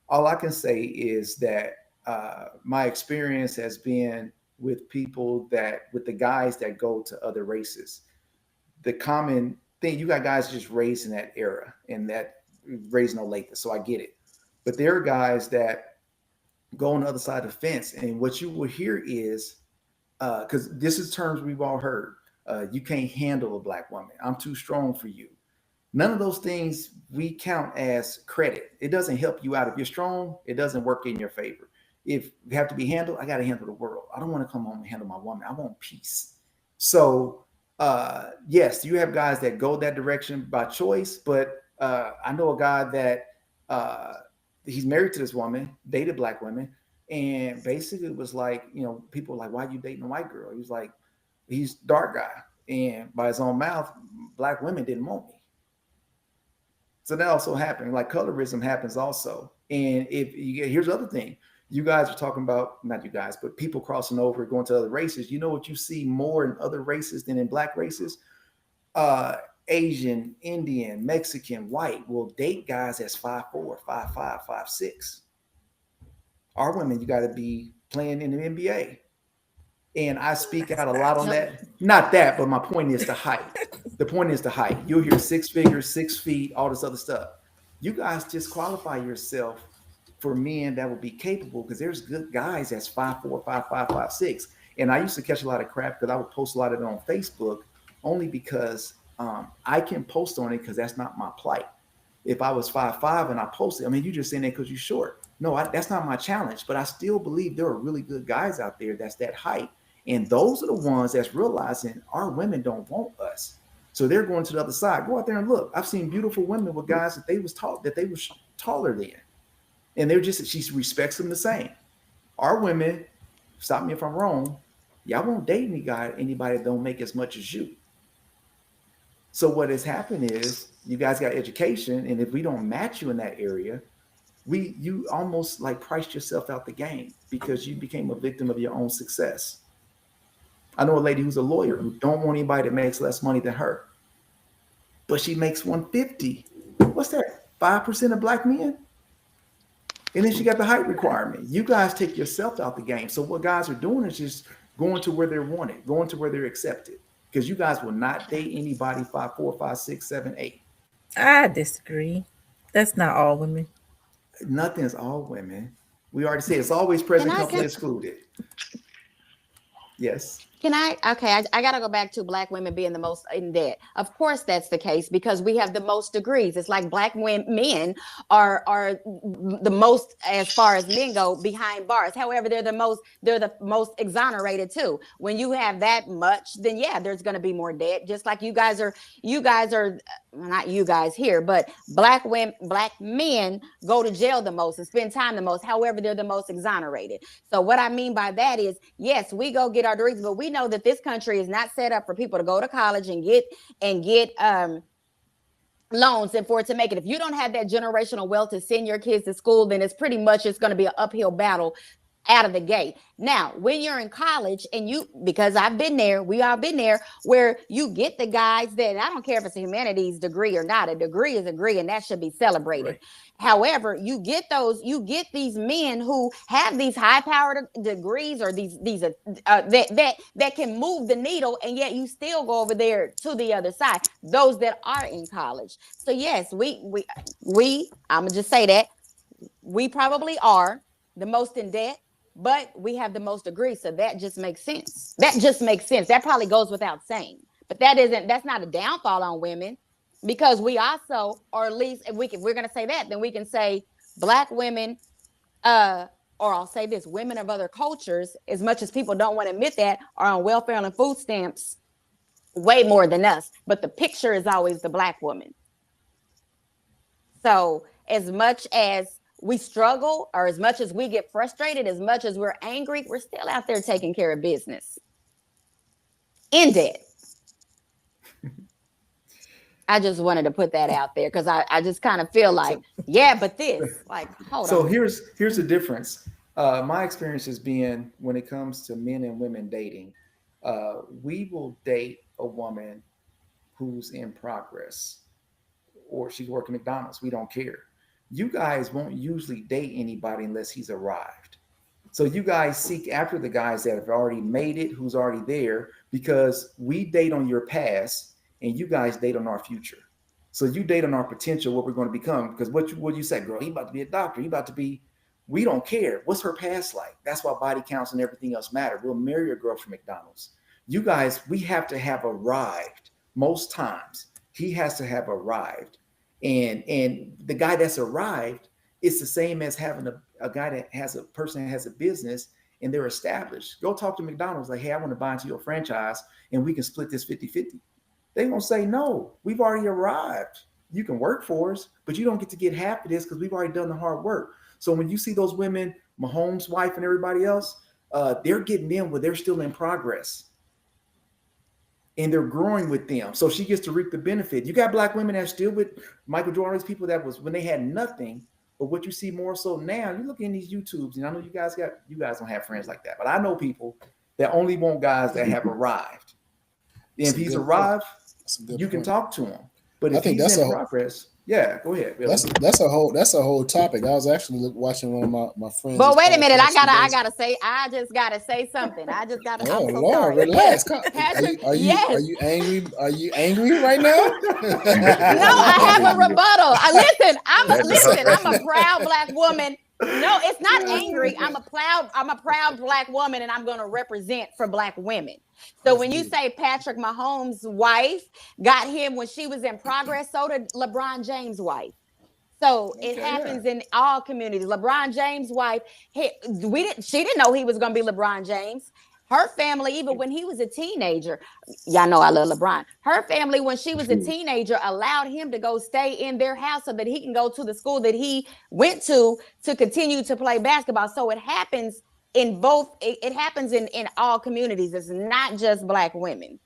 All I can say is that my experience has been with with the guys that go to other races. The common thing, you got guys just raised in that era and that raised no later, so I get it. But there are guys that go on the other side of the fence, and what you will hear is, because this is terms we've all heard, you can't handle a Black woman. I'm too strong for you. None of those things we count as credit. It doesn't help you out. If you're strong, it doesn't work in your favor. If you have to be handled, I got to handle the world. I don't want to come home and handle my woman. I want peace. So, yes, you have guys that go that direction by choice, but I know a guy that he's married to this woman, dated Black women, and basically was like, people were like, why are you dating a white girl? He was like, he's dark guy. And by his own mouth, Black women didn't want me. So that also happened. Like colorism happens also. And here's the other thing. You guys are talking about, not you guys, but people crossing over, going to other races. You know what you see more in other races than in Black races? Asian, Indian, Mexican, white will date guys that's 5'4", 5'5", 5'6". Our women, you got to be playing in the NBA. And I speak out a lot on that. Not that, but my point is the height. The point is the height. You'll hear 6 figures, 6 feet, all this other stuff. You guys just qualify yourself for men that will be capable, because there's good guys that's 5'4", 5'5", 5'6". And I used to catch a lot of crap because I would post a lot of it on Facebook, only because I can post on it because that's not my plight. If I was 5'5" and I posted, I mean, you just saying that because you're short. No, that's not my challenge. But I still believe there are really good guys out there that's that height. And those are the ones that's realizing our women don't want us. So they're going to the other side. Go out there and look. I've seen beautiful women with guys that they was taller than. And she respects them the same. Our women, stop me if I'm wrong, y'all won't date anybody that don't make as much as you. So what has happened is you guys got education, and if we don't match you in that area, you almost like priced yourself out the game because you became a victim of your own success. I know a lady who's a lawyer who don't want anybody that makes less money than her, but she makes 150. What's that? 5% of Black men? And then she got the height requirement. You guys take yourself out the game. So what guys are doing is just going to where they're wanted, going to where they're accepted. Because you guys will not date anybody 5'4", 5'6", 7', 8". I disagree. That's not all women. Nothing is all women. We already said it's always present company excluded. Yes. Can I? Okay, I got to go back to black women being the most in debt. Of course, that's the case because we have the most degrees. It's like men are the most, as far as men go, behind bars. However, they're the most exonerated too. When you have that much, then yeah, there's going to be more debt. Just like you guys are well, not you guys here, but black men go to jail the most and spend time the most. However, they're the most exonerated. So what I mean by that is, yes, we go get our degrees, but we know that this country is not set up for people to go to college and get loans and for it to make it. If you don't have that generational wealth to send your kids to school, then it's going to be an uphill battle out of the gate. Now, when you're in college and because I've been there, we all been there, where you get the guys that, I don't care if it's a humanities degree or not, a degree is a degree and that should be celebrated. Right. However, you get these men who have these high powered degrees or these that can move the needle, and yet you still go over there to the other side, those that are in college. So yes, I'm gonna just say that we probably are the most in debt, but we have the most degrees. So that just makes sense. That probably goes without saying. But that's not a downfall on women, because we also, or at least if we're gonna say that, then we can say black women, or I'll say this, women of other cultures, as much as people don't want to admit that, are on welfare and food stamps way more than us. But the picture is always the black woman. So as much as we struggle, or as much as we get frustrated, as much as we're angry, we're still out there taking care of business in debt. I just wanted to put that out there because I just kind of feel like, yeah, but this, like, hold on. So here's the difference. My experience has been, when it comes to men and women dating, we will date a woman who's in progress, or she's working McDonald's. We don't care. You guys won't usually date anybody unless he's arrived. So you guys seek after the guys that have already made it, who's already there, because we date on your past and you guys date on our future. So you date on our potential, what we're going to become. Because what you say, girl, he about to be a doctor. He about to be, we don't care. What's her past like? That's why body counts and everything else matter. We'll marry a girl from McDonald's. You guys, we have to have arrived. Most times he has to have arrived. And the guy that's arrived, it's the same as having a guy that has a person that has a business and they're established. Go talk to McDonald's like, hey, I want to buy into your franchise and we can split this 50-50. They won't say, no, we've already arrived. You can work for us, but you don't get to get half of this because we've already done the hard work. So when you see those women, Mahomes' wife and everybody else, they're getting in where they're still in progress. And they're growing with them. So she gets to reap the benefit. You got black women that still with Michael Jordan's people that was when they had nothing. But what you see more so now, you look in these YouTubes, and I know you guys don't have friends like that, but I know people that only want guys that have arrived. And if he's arrived, you can talk to him. But if he's in progress, yeah, go ahead. That's a whole topic. I was actually watching one of my friends. But wait a minute, I just gotta say something. Oh Lord, relax. Patrick, are you angry? Are you angry right now? No, I have a rebuttal. I'm a proud black woman. No, it's not angry. I'm a proud black woman, and I'm going to represent for black women. So when you say Patrick Mahomes' wife got him when she was in progress, so did LeBron James' wife. So it happens in all communities. LeBron James' wife, she didn't know he was going to be LeBron James. Her family, even when he was a teenager, y'all know I love LeBron. Her family, when she was a teenager, allowed him to go stay in their house so that he can go to the school that he went to continue to play basketball. So it happens in both. It happens in all communities. It's not just black women.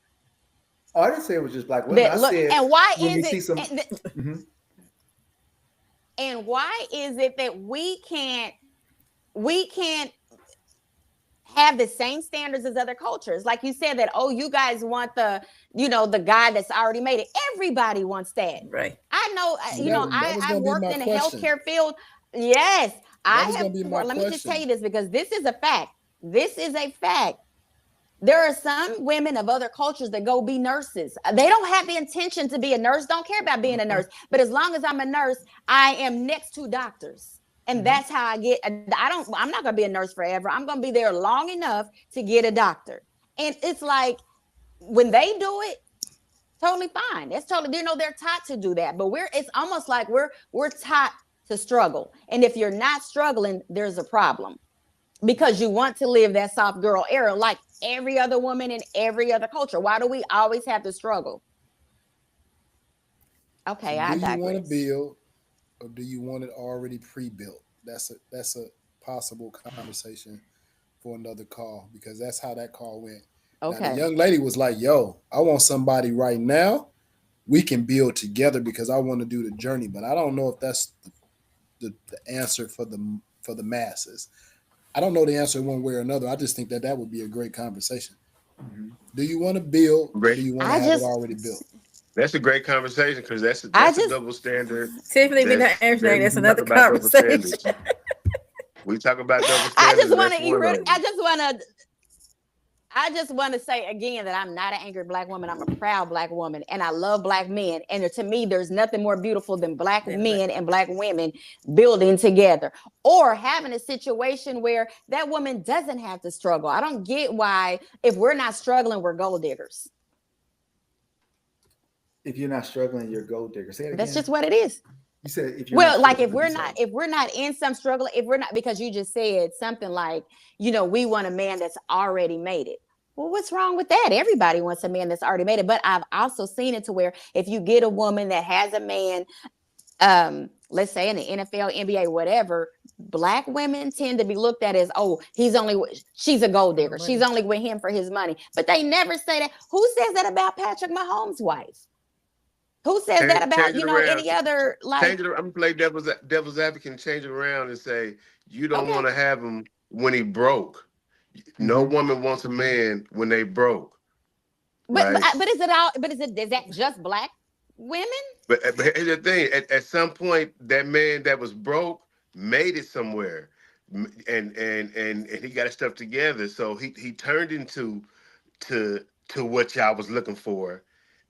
Oh, I didn't say it was just black women. And why is it? And why is it that we can't have the same standards as other cultures? Like you said that, oh, you guys want the guy that's already made it. Everybody wants that. Right. I know, I worked in the healthcare field. Yes. Let me just tell you this, because this is a fact. This is a fact. There are some women of other cultures that go be nurses. They don't have the intention to be a nurse, don't care about being a nurse. But as long as I'm a nurse, I am next to doctors. And that's how I'm not going to be a nurse forever. I'm going to be there long enough to get a doctor. And it's like when they do it, totally fine. That's totally, they're taught to do that. But it's almost like we're taught to struggle. And if you're not struggling, there's a problem. Because you want to live that soft girl era like every other woman in every other culture. Why do we always have to struggle? Okay, So I do you want to digress. build, or do you want it already pre-built? That's a possible conversation for another call, because that's how that call went. Now the Okay. young lady was like, "Yo, I want somebody right now. We can build together because I want to do the journey." But I don't know if that's the answer for the masses. I don't know the answer one way or another. I just think that would be a great conversation. Mhm. Do you want to build, or Great. do you want to I have it just, already built? That's a great conversation because I that's a just, double standard. Tiffany, we're not That's answering. we That's talk another about double conversation. standards. We talk about double I just standards. want That's to one of them. I just want to say again that I'm not an angry Black woman. I'm a proud Black woman, and I love Black men. And to me, there's nothing more beautiful than Black men and Black women building together, or having a situation where that woman doesn't have to struggle. I don't get why, if we're not struggling, we're gold diggers. If you're not struggling, you're a gold digger. Say it That's again. just what it is. You said if you're Well, not like struggling, what did you if we're not in some struggle, if we're not, because you just said something like, we want a man that's already made it. Well, what's wrong with that? Everybody wants a man that's already made it. But I've also seen it to where if you get a woman that has a man, let's say in the NFL, NBA, whatever, Black women tend to be looked at as, oh, she's a gold digger. She's only with him for his money. But they never say that. Who says that about Patrick Mahomes' wife? Who says that about, Change it around. any other, like, Change it. I'm gonna play devil's advocate and change it around and say you don't okay. want to have him when he broke. No Mm-hmm. woman wants a man when they broke, But right? is that just Black women? But here's the thing: at some point, that man that was broke made it somewhere, and he got his stuff together. So he turned into to what y'all was looking for,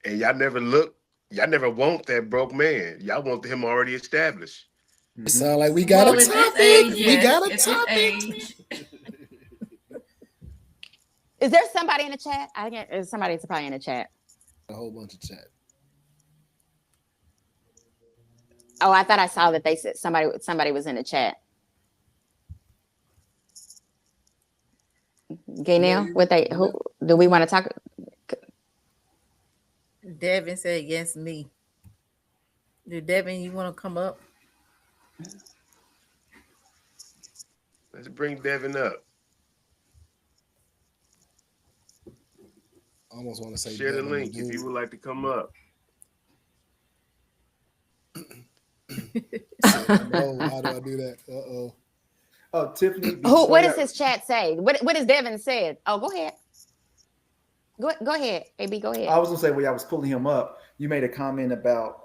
and y'all never want that broke man. Y'all want him already established. It Mm-hmm. sounds like we got Well, a at this age, topic. We yes. got a At this topic. age, Is there somebody in the chat? I think somebody's probably in the chat. A whole bunch of chat. Oh, I thought I saw that they said somebody was in the chat. Gaynell, who do we want to talk? Devin said against me. Do Devin, you want to come up? Let's bring Devin up. I almost want to say Share the Devin link if you would like to come up. No, how do I do that? Uh-oh. Oh, Tiffany. What does his chat say? What does Devin said? Oh, go ahead. Go ahead, AB. Go ahead. I was gonna say when I was pulling him up, you made a comment about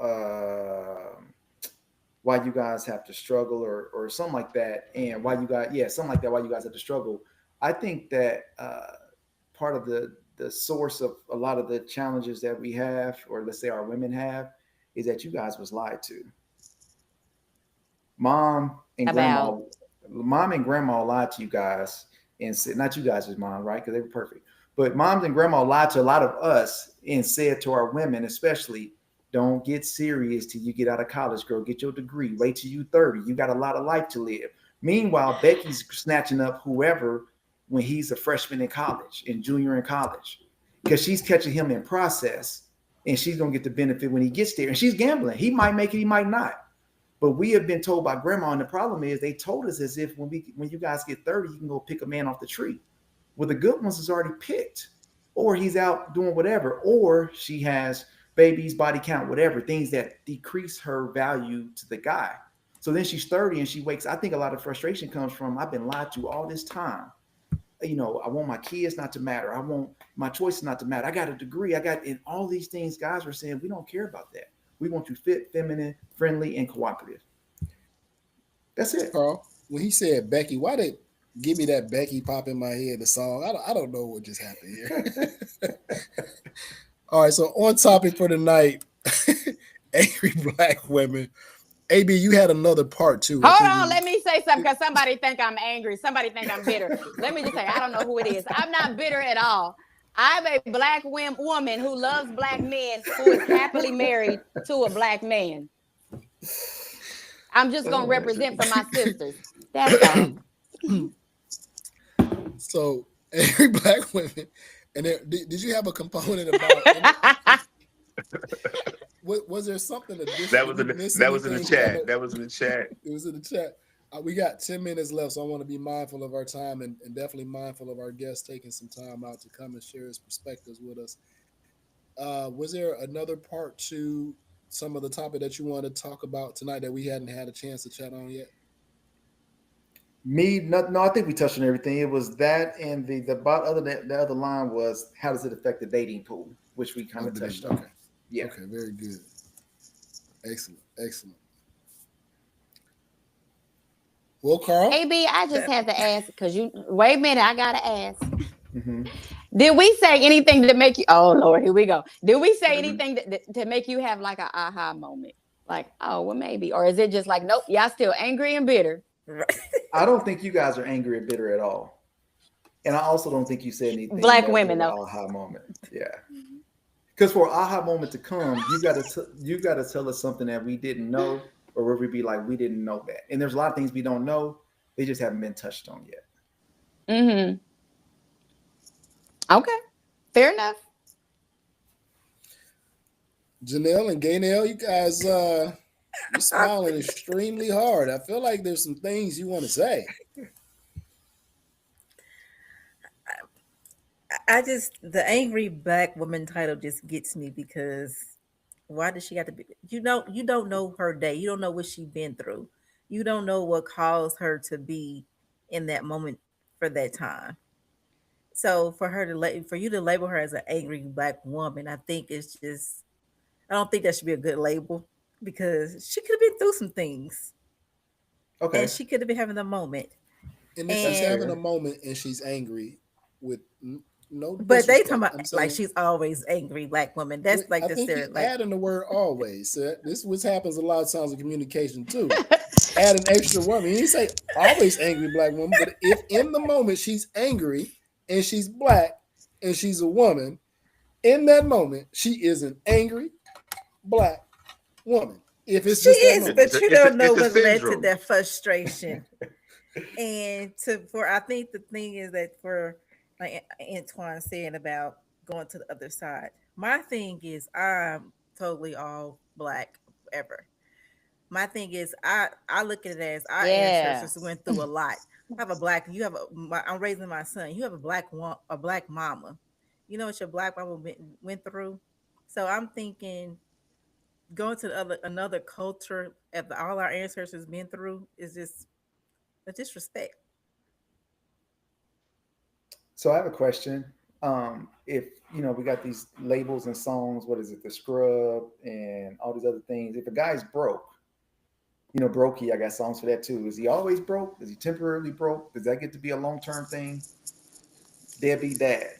why you guys have to struggle or something like that, and why you guys, something like that, why you guys have to struggle. I think that part of the source of a lot of the challenges that we have, or let's say our women have, is that you guys was lied to. Mom and grandma lied to you guys and said, not you guys as mom, right? Because they were perfect. But moms and grandma lied to a lot of us and said to our women, especially, don't get serious till you get out of college, girl. Get your degree. Wait till you 30. You got a lot of life to live. Meanwhile, Becky's snatching up whoever when he's a freshman in college and junior in college, because she's catching him in process, and she's going to get the benefit when he gets there. And she's gambling. He might make it, he might not. But we have been told by grandma, and the problem is they told us as if when you guys get 30, you can go pick a man off the tree. Well, the good ones is already picked, or he's out doing whatever, or she has babies, body count, whatever, things that decrease her value to the guy. So then she's 30 and she wakes. I think a lot of frustration comes from, I've been lied to all this time. I want my kids not to matter. I want my choices not to matter. I got a degree. And all these things guys were saying, we don't care about that. We want you fit, feminine, friendly, and cooperative. That's it. Carl, when he said Becky, why did give me that Becky pop in my head, the song? I don't know what just happened here. All right, so on topic for tonight, angry Black women. AB, you had another part too. Hold on, let me say something, because somebody think I'm angry. Somebody think I'm bitter. Let me just say, I don't know who it is. I'm not bitter at all. I'm a black woman who loves black men who is happily married to a black man. I'm just gonna represent for my sisters. That's all. So angry black women, and did you have a component about? Was there something additional? That was Did in we the, miss that was in the anything? chat. That was in the chat. It was in the chat. We got 10 minutes left, so I want to be mindful of our time and definitely mindful of our guests taking some time out to come and share his perspectives with us. Was there another part to some of the topic that you want to talk about tonight that we hadn't had a chance to chat on yet? Me, no, I think we touched on everything. It was that, and the other line was how does it affect the dating pool, which we kind of touched on. Okay. Yeah. Okay, very good. Excellent. Excellent. Well, Carl. AB, I just had to ask because you wait a minute, I gotta ask. Mm-hmm. Did we say anything to make you oh Lord, here we go. Did we say anything to make you have like an aha moment? Like, oh well maybe. Or is it just like, nope, y'all still angry and bitter? I don't think you guys are angry or bitter at all. And I also don't think you said anything. Black women, though. Aha moment. Yeah. Because for an aha moment to come, you got to tell us something that we didn't know, or where we be like, we didn't know that. And there's a lot of things we don't know. They just haven't been touched on yet. Mm-hmm. Okay. Fair enough. Janelle and Gaynell, you guys you're smiling extremely hard. I feel like there's some things you want to say. The angry black woman title just gets me because why does she have to be? You don't know her day. You don't know what she's been through. You don't know what caused her to be in that moment for that time. So for you to label her as an angry black woman, I think it's just I don't think that should be a good label because she could have been through some things Okay. and she could have been having a moment. And if she's having a moment and she's angry with no But they disrespect, talking about I'm saying, like she's always angry black woman. That's like I the think stereotype. you adding the word always. This is what happens a lot of times in communication too. Add an extra woman. You didn't say always angry black woman, but if in the moment she's angry and she's black and she's a woman, in that moment she is an angry black woman. If it's she just that is, moment. but you don't know it's a what led to syndrome. that frustration. I think the thing is that for like Antoine saying about going to the other side, my thing is I'm totally all black ever. My thing is I look at it as our Yeah. ancestors went through a lot. I have a black. I'm raising my son. You have a black mama. You know what your black mama went through. So I'm thinking going to another culture after all our ancestors been through is just a disrespect. So I have a question. If we got these labels and songs, what is it, the scrub and all these other things. If a guy's broke, brokey, I got songs for that too. Is he always broke? Is he temporarily broke? Does that get to be a long-term thing? Deadbeat dad.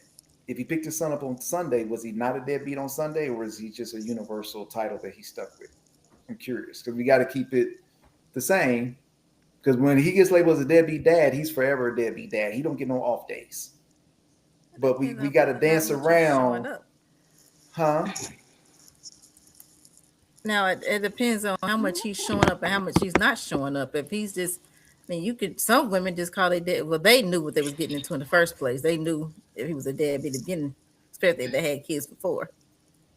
If he picked his son up on Sunday, was he not a deadbeat on Sunday, or is he just a universal title that he stuck with? I'm curious because we got to keep it the same. Because when he gets labeled as a deadbeat dad, he's forever a deadbeat dad. He don't get no off days. But we got to dance around, huh? Now it depends on how much he's showing up and how much he's not showing up. If he's just, I mean, some women just call it dead. Well, they knew what they was getting into in the first place. They knew if he was a deadbeat at the beginning, especially if they had kids before.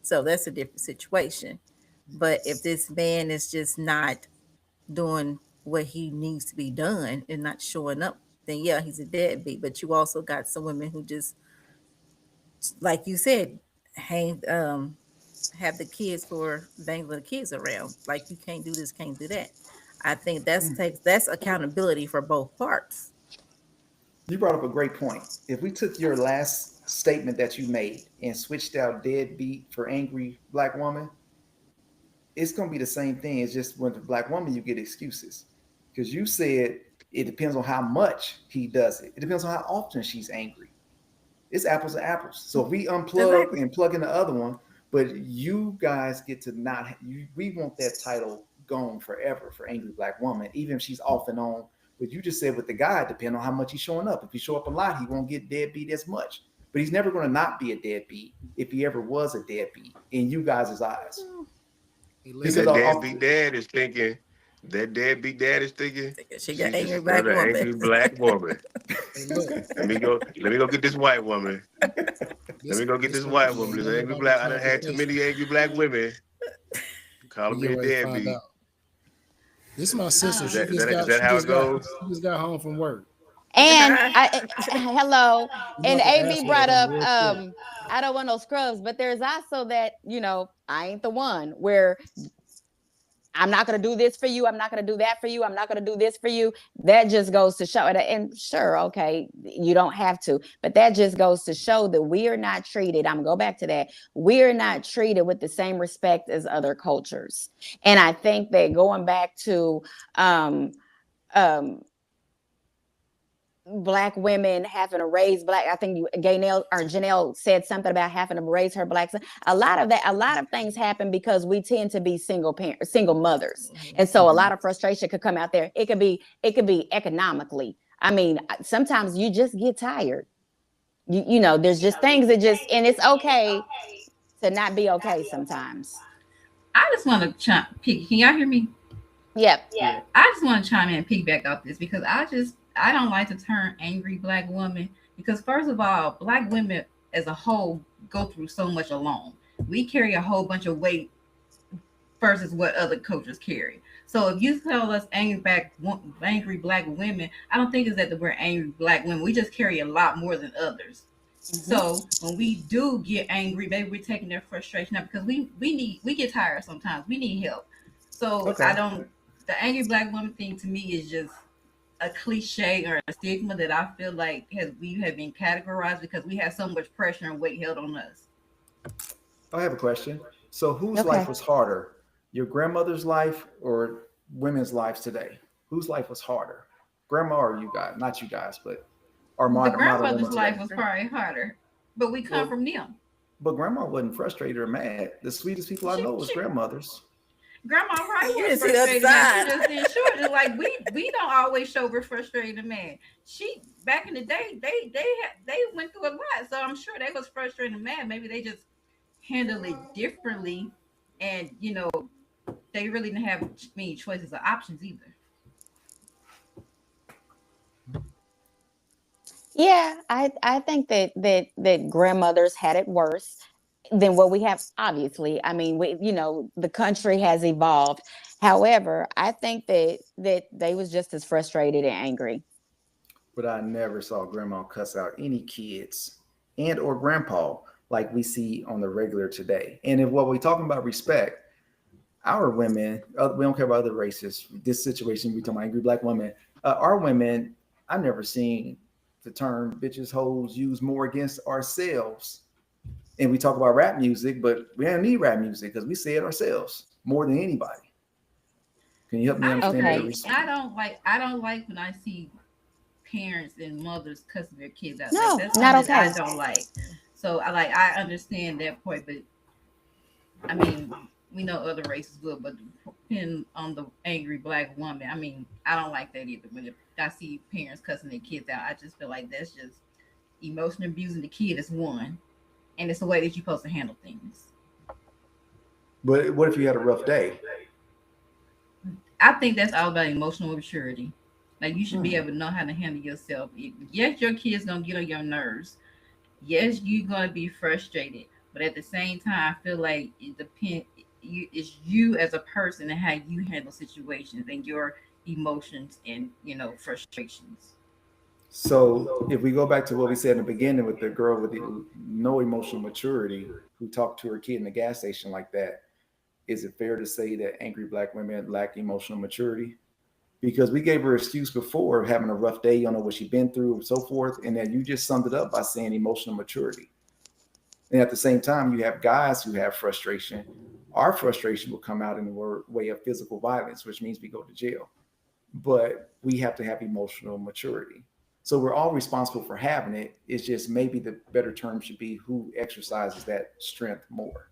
So that's a different situation. But if this man is just not doing what he needs to be done and not showing up, then yeah, he's a deadbeat. But you also got some women who just, like you said, hang have the kids for dangling the kids around. Like you can't do this, can't do that. I think that's accountability for both parts. You brought up a great point. If we took your last statement that you made and switched out deadbeat for angry black woman, it's going to be the same thing. It's just with the black woman, you get excuses because you said it depends on how much he does it. It depends on how often she's angry. It's apples to apples. So if we unplug and plug in the other one, but you guys get to we want that title gone forever for angry black woman, even if she's off and on. But you just said with the guy, depending on how much he's showing up. If he show up a lot, he won't get deadbeat as much. but he's never going to not be a deadbeat if he ever was a deadbeat in you guys' eyes. Hey, Because That listen, deadbeat dad is thinking. That deadbeat dad is thinking. She got She angry just black got an woman. angry black woman. hey, look, Let me go. Let me go get this white woman. Let this me go get this this gonna white be woman. This another angry type of black. I done had too conversation. many angry black women. We Calling me get a ready to find deadbeat. out. This is my sister. Is She that is just that is got that she how just it got goes? she just got home from work. And hello, I'm and about to ask AB her brought something up real quick. I don't want no scrubs, but there's also that, I ain't the one, where I'm not going to do this for you. I'm not going to do that for you. I'm not going to do this for you. That just goes to show it. And sure, okay, you don't have to, but that just goes to show that we are not treated. I'm going to go back to that. We're not treated with the same respect as other cultures. And I think that going back to, um, Black women having to raise Black, I think Gaynell or Janelle said something about having to raise her Black son. A lot of things happen because we tend to be single mothers, and so a lot of frustration could come out there. It could be economically. I mean, sometimes you just get tired. There's just things that just, and it's okay to not be okay sometimes. I just want to pick. Can y'all hear me? Yep. Yeah. I just want to chime in and piggyback off this because I don't like the term angry black woman because first of all, black women as a whole go through so much alone. We carry a whole bunch of weight versus what other cultures carry. So if you tell us angry black women, I don't think it's that we're angry black women. We just carry a lot more than others. So when we do get angry, maybe we're taking their frustration out because we get tired sometimes. We need help. So Okay. The angry black woman thing to me is just a cliche or a stigma that I feel like we have been categorized because we have so much pressure and weight held on us. I have a question. So, whose Okay. life was harder, your grandmother's life or women's lives today? Whose life was harder, grandma or you guys? Not you guys, but our The modern grandmother's women life today. was probably harder, but we come Well, from them. but grandma wasn't frustrated or mad. The sweetest people I know was She grandmothers. Grandma probably You was didn't see the other frustrated, man. She side. just didn't show it. Just like we don't always show we're frustrated, man. She back in the day, they went through a lot, so I'm sure they was frustrated and mad. Maybe they just handled it differently, and they really didn't have many choices or options either. Yeah, I think that grandmothers had it worse than what we have. Obviously, I mean, the country has evolved. However, I think that they was just as frustrated and angry. But I never saw grandma cuss out any kids and or grandpa like we see on the regular today. And if what we're talking about respect, our women, we don't care about other races. This situation, we talking about angry black women. Our women, I've never seen the term bitches, hoes used more against ourselves. And we talk about rap music, but we don't need rap music because we say it ourselves more than anybody. Can you help me understand Okay. that? I don't like when I see parents and mothers cussing their kids out. No, Like that's not something that okay. I don't like. So I understand that point, but I mean we know other races will, but depending on the angry black woman, I mean I don't like that either. When I see parents cussing their kids out, I just feel like that's just emotion abusing the kid is one, and it's the way that you're supposed to handle things. But what if you had a rough day? I think that's all about emotional maturity. Like you should be able to know how to handle yourself. Yes, your kids gonna get on your nerves. Yes, you're gonna be frustrated, but at the same time, I feel like it depends. It's you as a person and how you handle situations and your emotions and frustrations. So if we go back to what we said in the beginning with the girl with no emotional maturity who talked to her kid in the gas station like that, is it fair to say that angry black women lack emotional maturity? Because we gave her excuse before of having a rough day, you don't know what she's been through and so forth, and then you just summed it up by saying emotional maturity. And at the same time, you have guys who have frustration. Our frustration will come out in the way of physical violence, which means we go to jail. But we have to have emotional maturity. So we're all responsible for having it. It's just maybe the better term should be who exercises that strength more.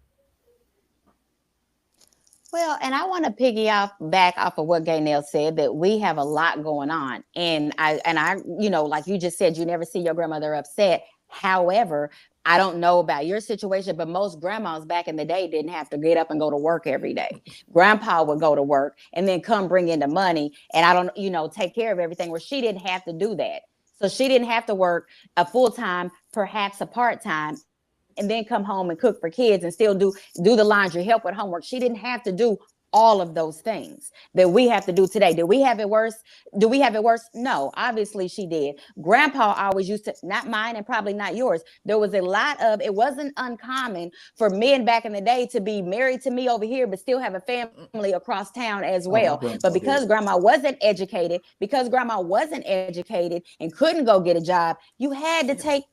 Well, and I want to back off of what Gaynell said, that we have a lot going on. And I, like you just said, you never see your grandmother upset. However, I don't know about your situation, but most grandmas back in the day didn't have to get up and go to work every day. Grandpa would go to work and then come bring in the money, and I don't, take care of everything, where she didn't have to do that. So she didn't have to work a full time, perhaps a part time, and then come home and cook for kids and still do the laundry, help with homework. She didn't have to do all of those things that we have to do today. Did we have it worse? Do we have it worse? No, obviously she did. Grandpa always used to, not mine and probably not yours. There was a lot of, it wasn't uncommon for men back in the day to be married to me over here, but still have a family across town as well. my But grandpa because did. grandma wasn't educated and couldn't go get a job, you had to take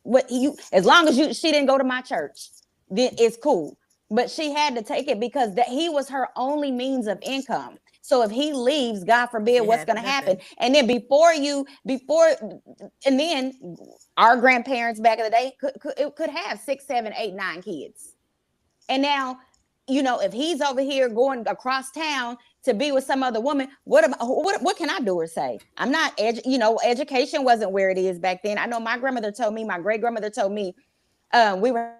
as long as she didn't go to my church, then it's cool. But she had to take it because he was her only means of income. So if he leaves, God forbid, what's going to happen? And then and then our grandparents back in the day could have 6, 7, 8, 9 kids. And now, if he's over here going across town to be with some other woman, what can I do or say? I'm not, education wasn't where it is back then. I know my great grandmother told me, we were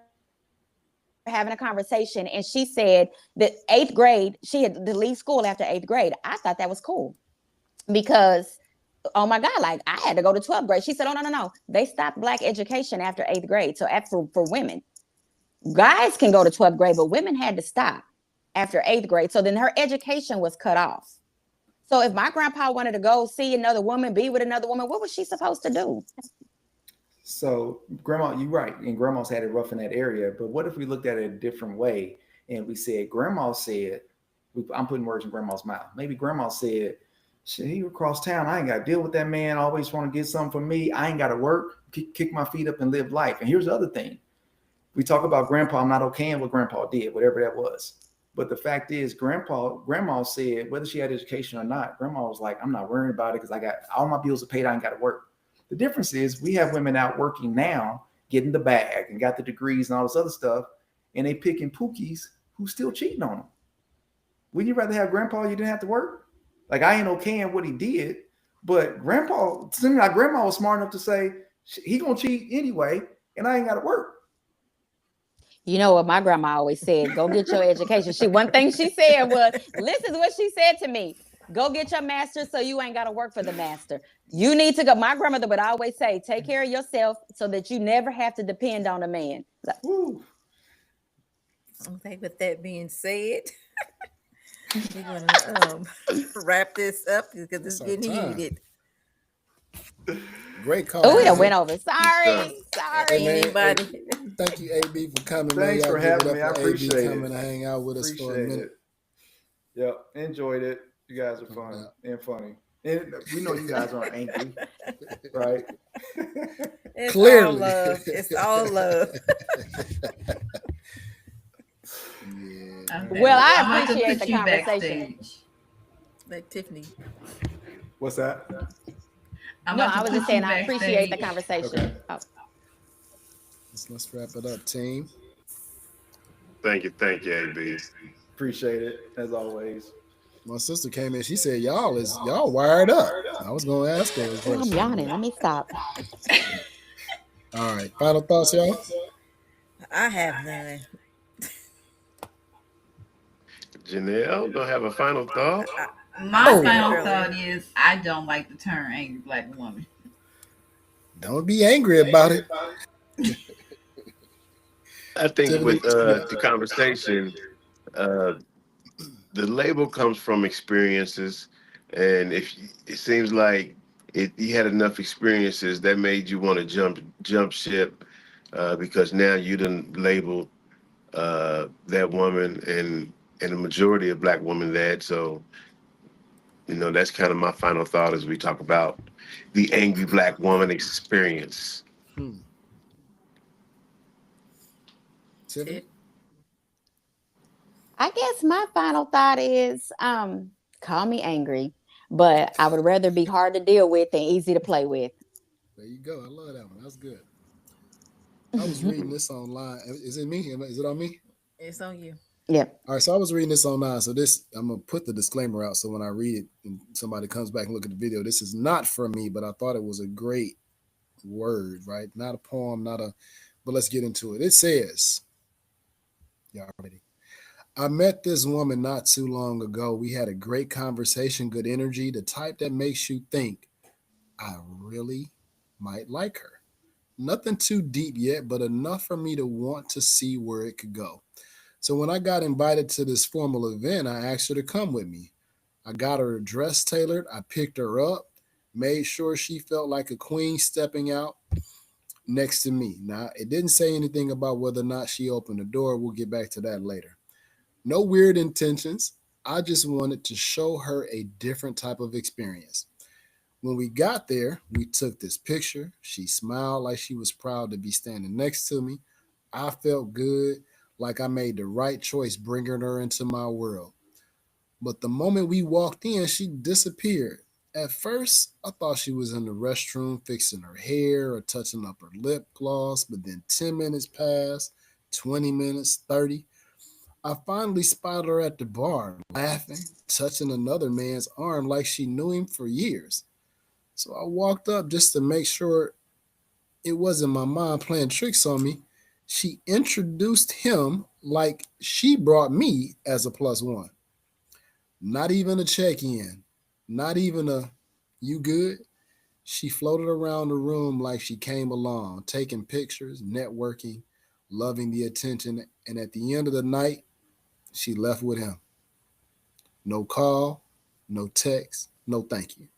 having a conversation, and she said that 8th grade, she had to leave school after 8th grade. I thought that was cool because, oh my God, like I had to go to 12th grade. She said, oh, no. They stopped Black education after 8th grade. So for women, guys can go to 12th grade, but women had to stop after 8th grade. So then her education was cut off. So if my grandpa wanted to go see another woman, be with another woman, what was she supposed to do? So, grandma, you're right. And grandma's had it rough in that area. But what if we looked at it a different way and we said, grandma said, I'm putting words in grandma's mouth. Maybe grandma said, he across town, I ain't got to deal with that man. I always want to get something from me. I ain't got to work, kick my feet up and live life. And here's the other thing. We talk about grandpa. I'm not okaying what grandpa did, whatever that was. But the fact is, grandma said, whether she had education or not, grandma was like, I'm not worrying about it because I got all my bills are paid. I ain't got to work. The difference is we have women out working now, getting the bag and got the degrees and all this other stuff, and they picking pookies who's still cheating on them. Wouldn't you rather have grandpa you didn't have to work? Like, I ain't okaying what he did, but grandpa, seemed like grandma was smart enough to say, he gonna cheat anyway, and I ain't got to work. You know what my grandma always said, go get your education. One thing she said was, listen to what she said to me. Go get your master so you ain't got to work for the master. You need to go. My grandmother would always say, take care of yourself so that you never have to depend on a man. Okay, with that being said, we're going to wrap this up because it's getting heated. Great call. Oh, it went over. Sorry. Hey, Anybody? Thank you, AB, for coming. Thanks for having me. I appreciate it. Coming to hang out with us for a minute. Yep, enjoyed it. You guys are fun and funny. And we know you guys aren't angry, right? It's Clearly. all love. It's all love. Yeah. Okay. Well, I I'm about to appreciate put the you conversation. backstage. Like Tiffany. What's that? I'm No, about to I was put just you saying I appreciate the backstage. conversation. Okay. Oh. Let's wrap it up, team. Thank you, AB. Appreciate it as always. My sister came in. She said, y'all wired up. I was going to ask her a Oh, question. I'm yawning. Let me stop. All right. Final thoughts, y'all? I have none. Janelle, don't have a final thought? My final thought is I don't like the term angry Black woman. Don't be angry about it. I think Tiffany? with the conversation, the label comes from experiences, and if it seems like you had enough experiences that made you want to jump ship because now you done labeled that woman and the majority of Black women that. So, that's kind of my final thought as we talk about the angry Black woman experience. Tiffany? I guess my final thought is call me angry, but I would rather be hard to deal with than easy to play with. There you go. I love that one. That's good. I was reading this online. Is it me? Is it on me? It's on you. Yep. All right. So I was reading this online. So I'm going to put the disclaimer out. So when I read it and somebody comes back and look at the video, this is not for me, but I thought it was a great word, right? Not a poem, not a, but let's get into it. It says, y'all ready? I met this woman not too long ago. We had a great conversation, good energy, the type that makes you think, I really might like her. Nothing too deep yet, but enough for me to want to see where it could go. So when I got invited to this formal event, I asked her to come with me. I got her dress tailored, I picked her up, made sure she felt like a queen stepping out next to me. Now, it didn't say anything about whether or not she opened the door. We'll get back to that later. No weird intentions. I just wanted to show her a different type of experience. When we got there, we took this picture. She smiled like she was proud to be standing next to me. I felt good, like I made the right choice bringing her into my world. But the moment we walked in, she disappeared. At first, I thought she was in the restroom fixing her hair or touching up her lip gloss, but then 10 minutes passed, 20 minutes, 30. I finally spotted her at the bar, laughing, touching another man's arm like she knew him for years. So I walked up just to make sure it wasn't my mom playing tricks on me. She introduced him like she brought me as a plus one. Not even a check in, not even a you good. She floated around the room like she came along, taking pictures, networking, loving the attention. And at the end of the night, she left with him. No call, no text, no thank you.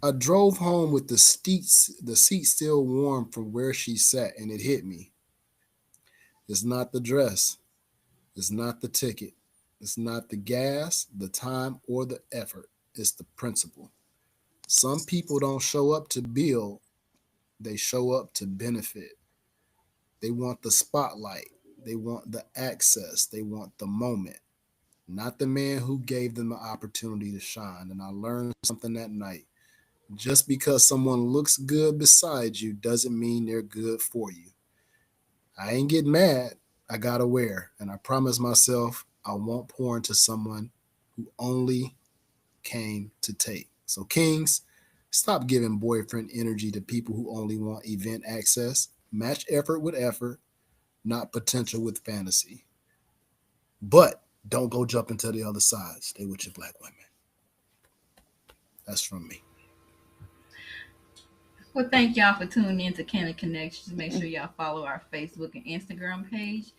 I drove home with the seat still warm from where she sat, and it hit me. It's not the dress, it's not the ticket, it's not the gas, the time, or the effort. It's the principle. Some people don't show up to build, they show up to benefit. They want the spotlight, they want the access, they want the moment, not the man who gave them the opportunity to shine. And I learned something that night. Just because someone looks good beside you doesn't mean they're good for you. I ain't getting mad. I got aware. And I promised myself I won't pour into someone who only came to take. So, Kings, stop giving boyfriend energy to people who only want event access. Match effort with effort, not potential with fantasy. But don't go jump into the other side. Stay with your black women. That's from me. Well, thank y'all for tuning in to Candid Connections. Make sure y'all follow our Facebook and Instagram page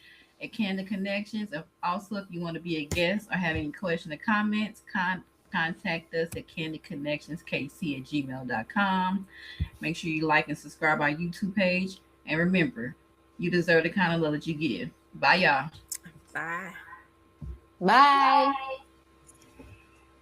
at Candid Connections. Also, if you want to be a guest or have any questions or comments, contact us at candidconnectionskc@gmail.com. Make sure you like and subscribe our YouTube page. And remember, you deserve the kind of love that you give. Bye, y'all. Bye. Bye.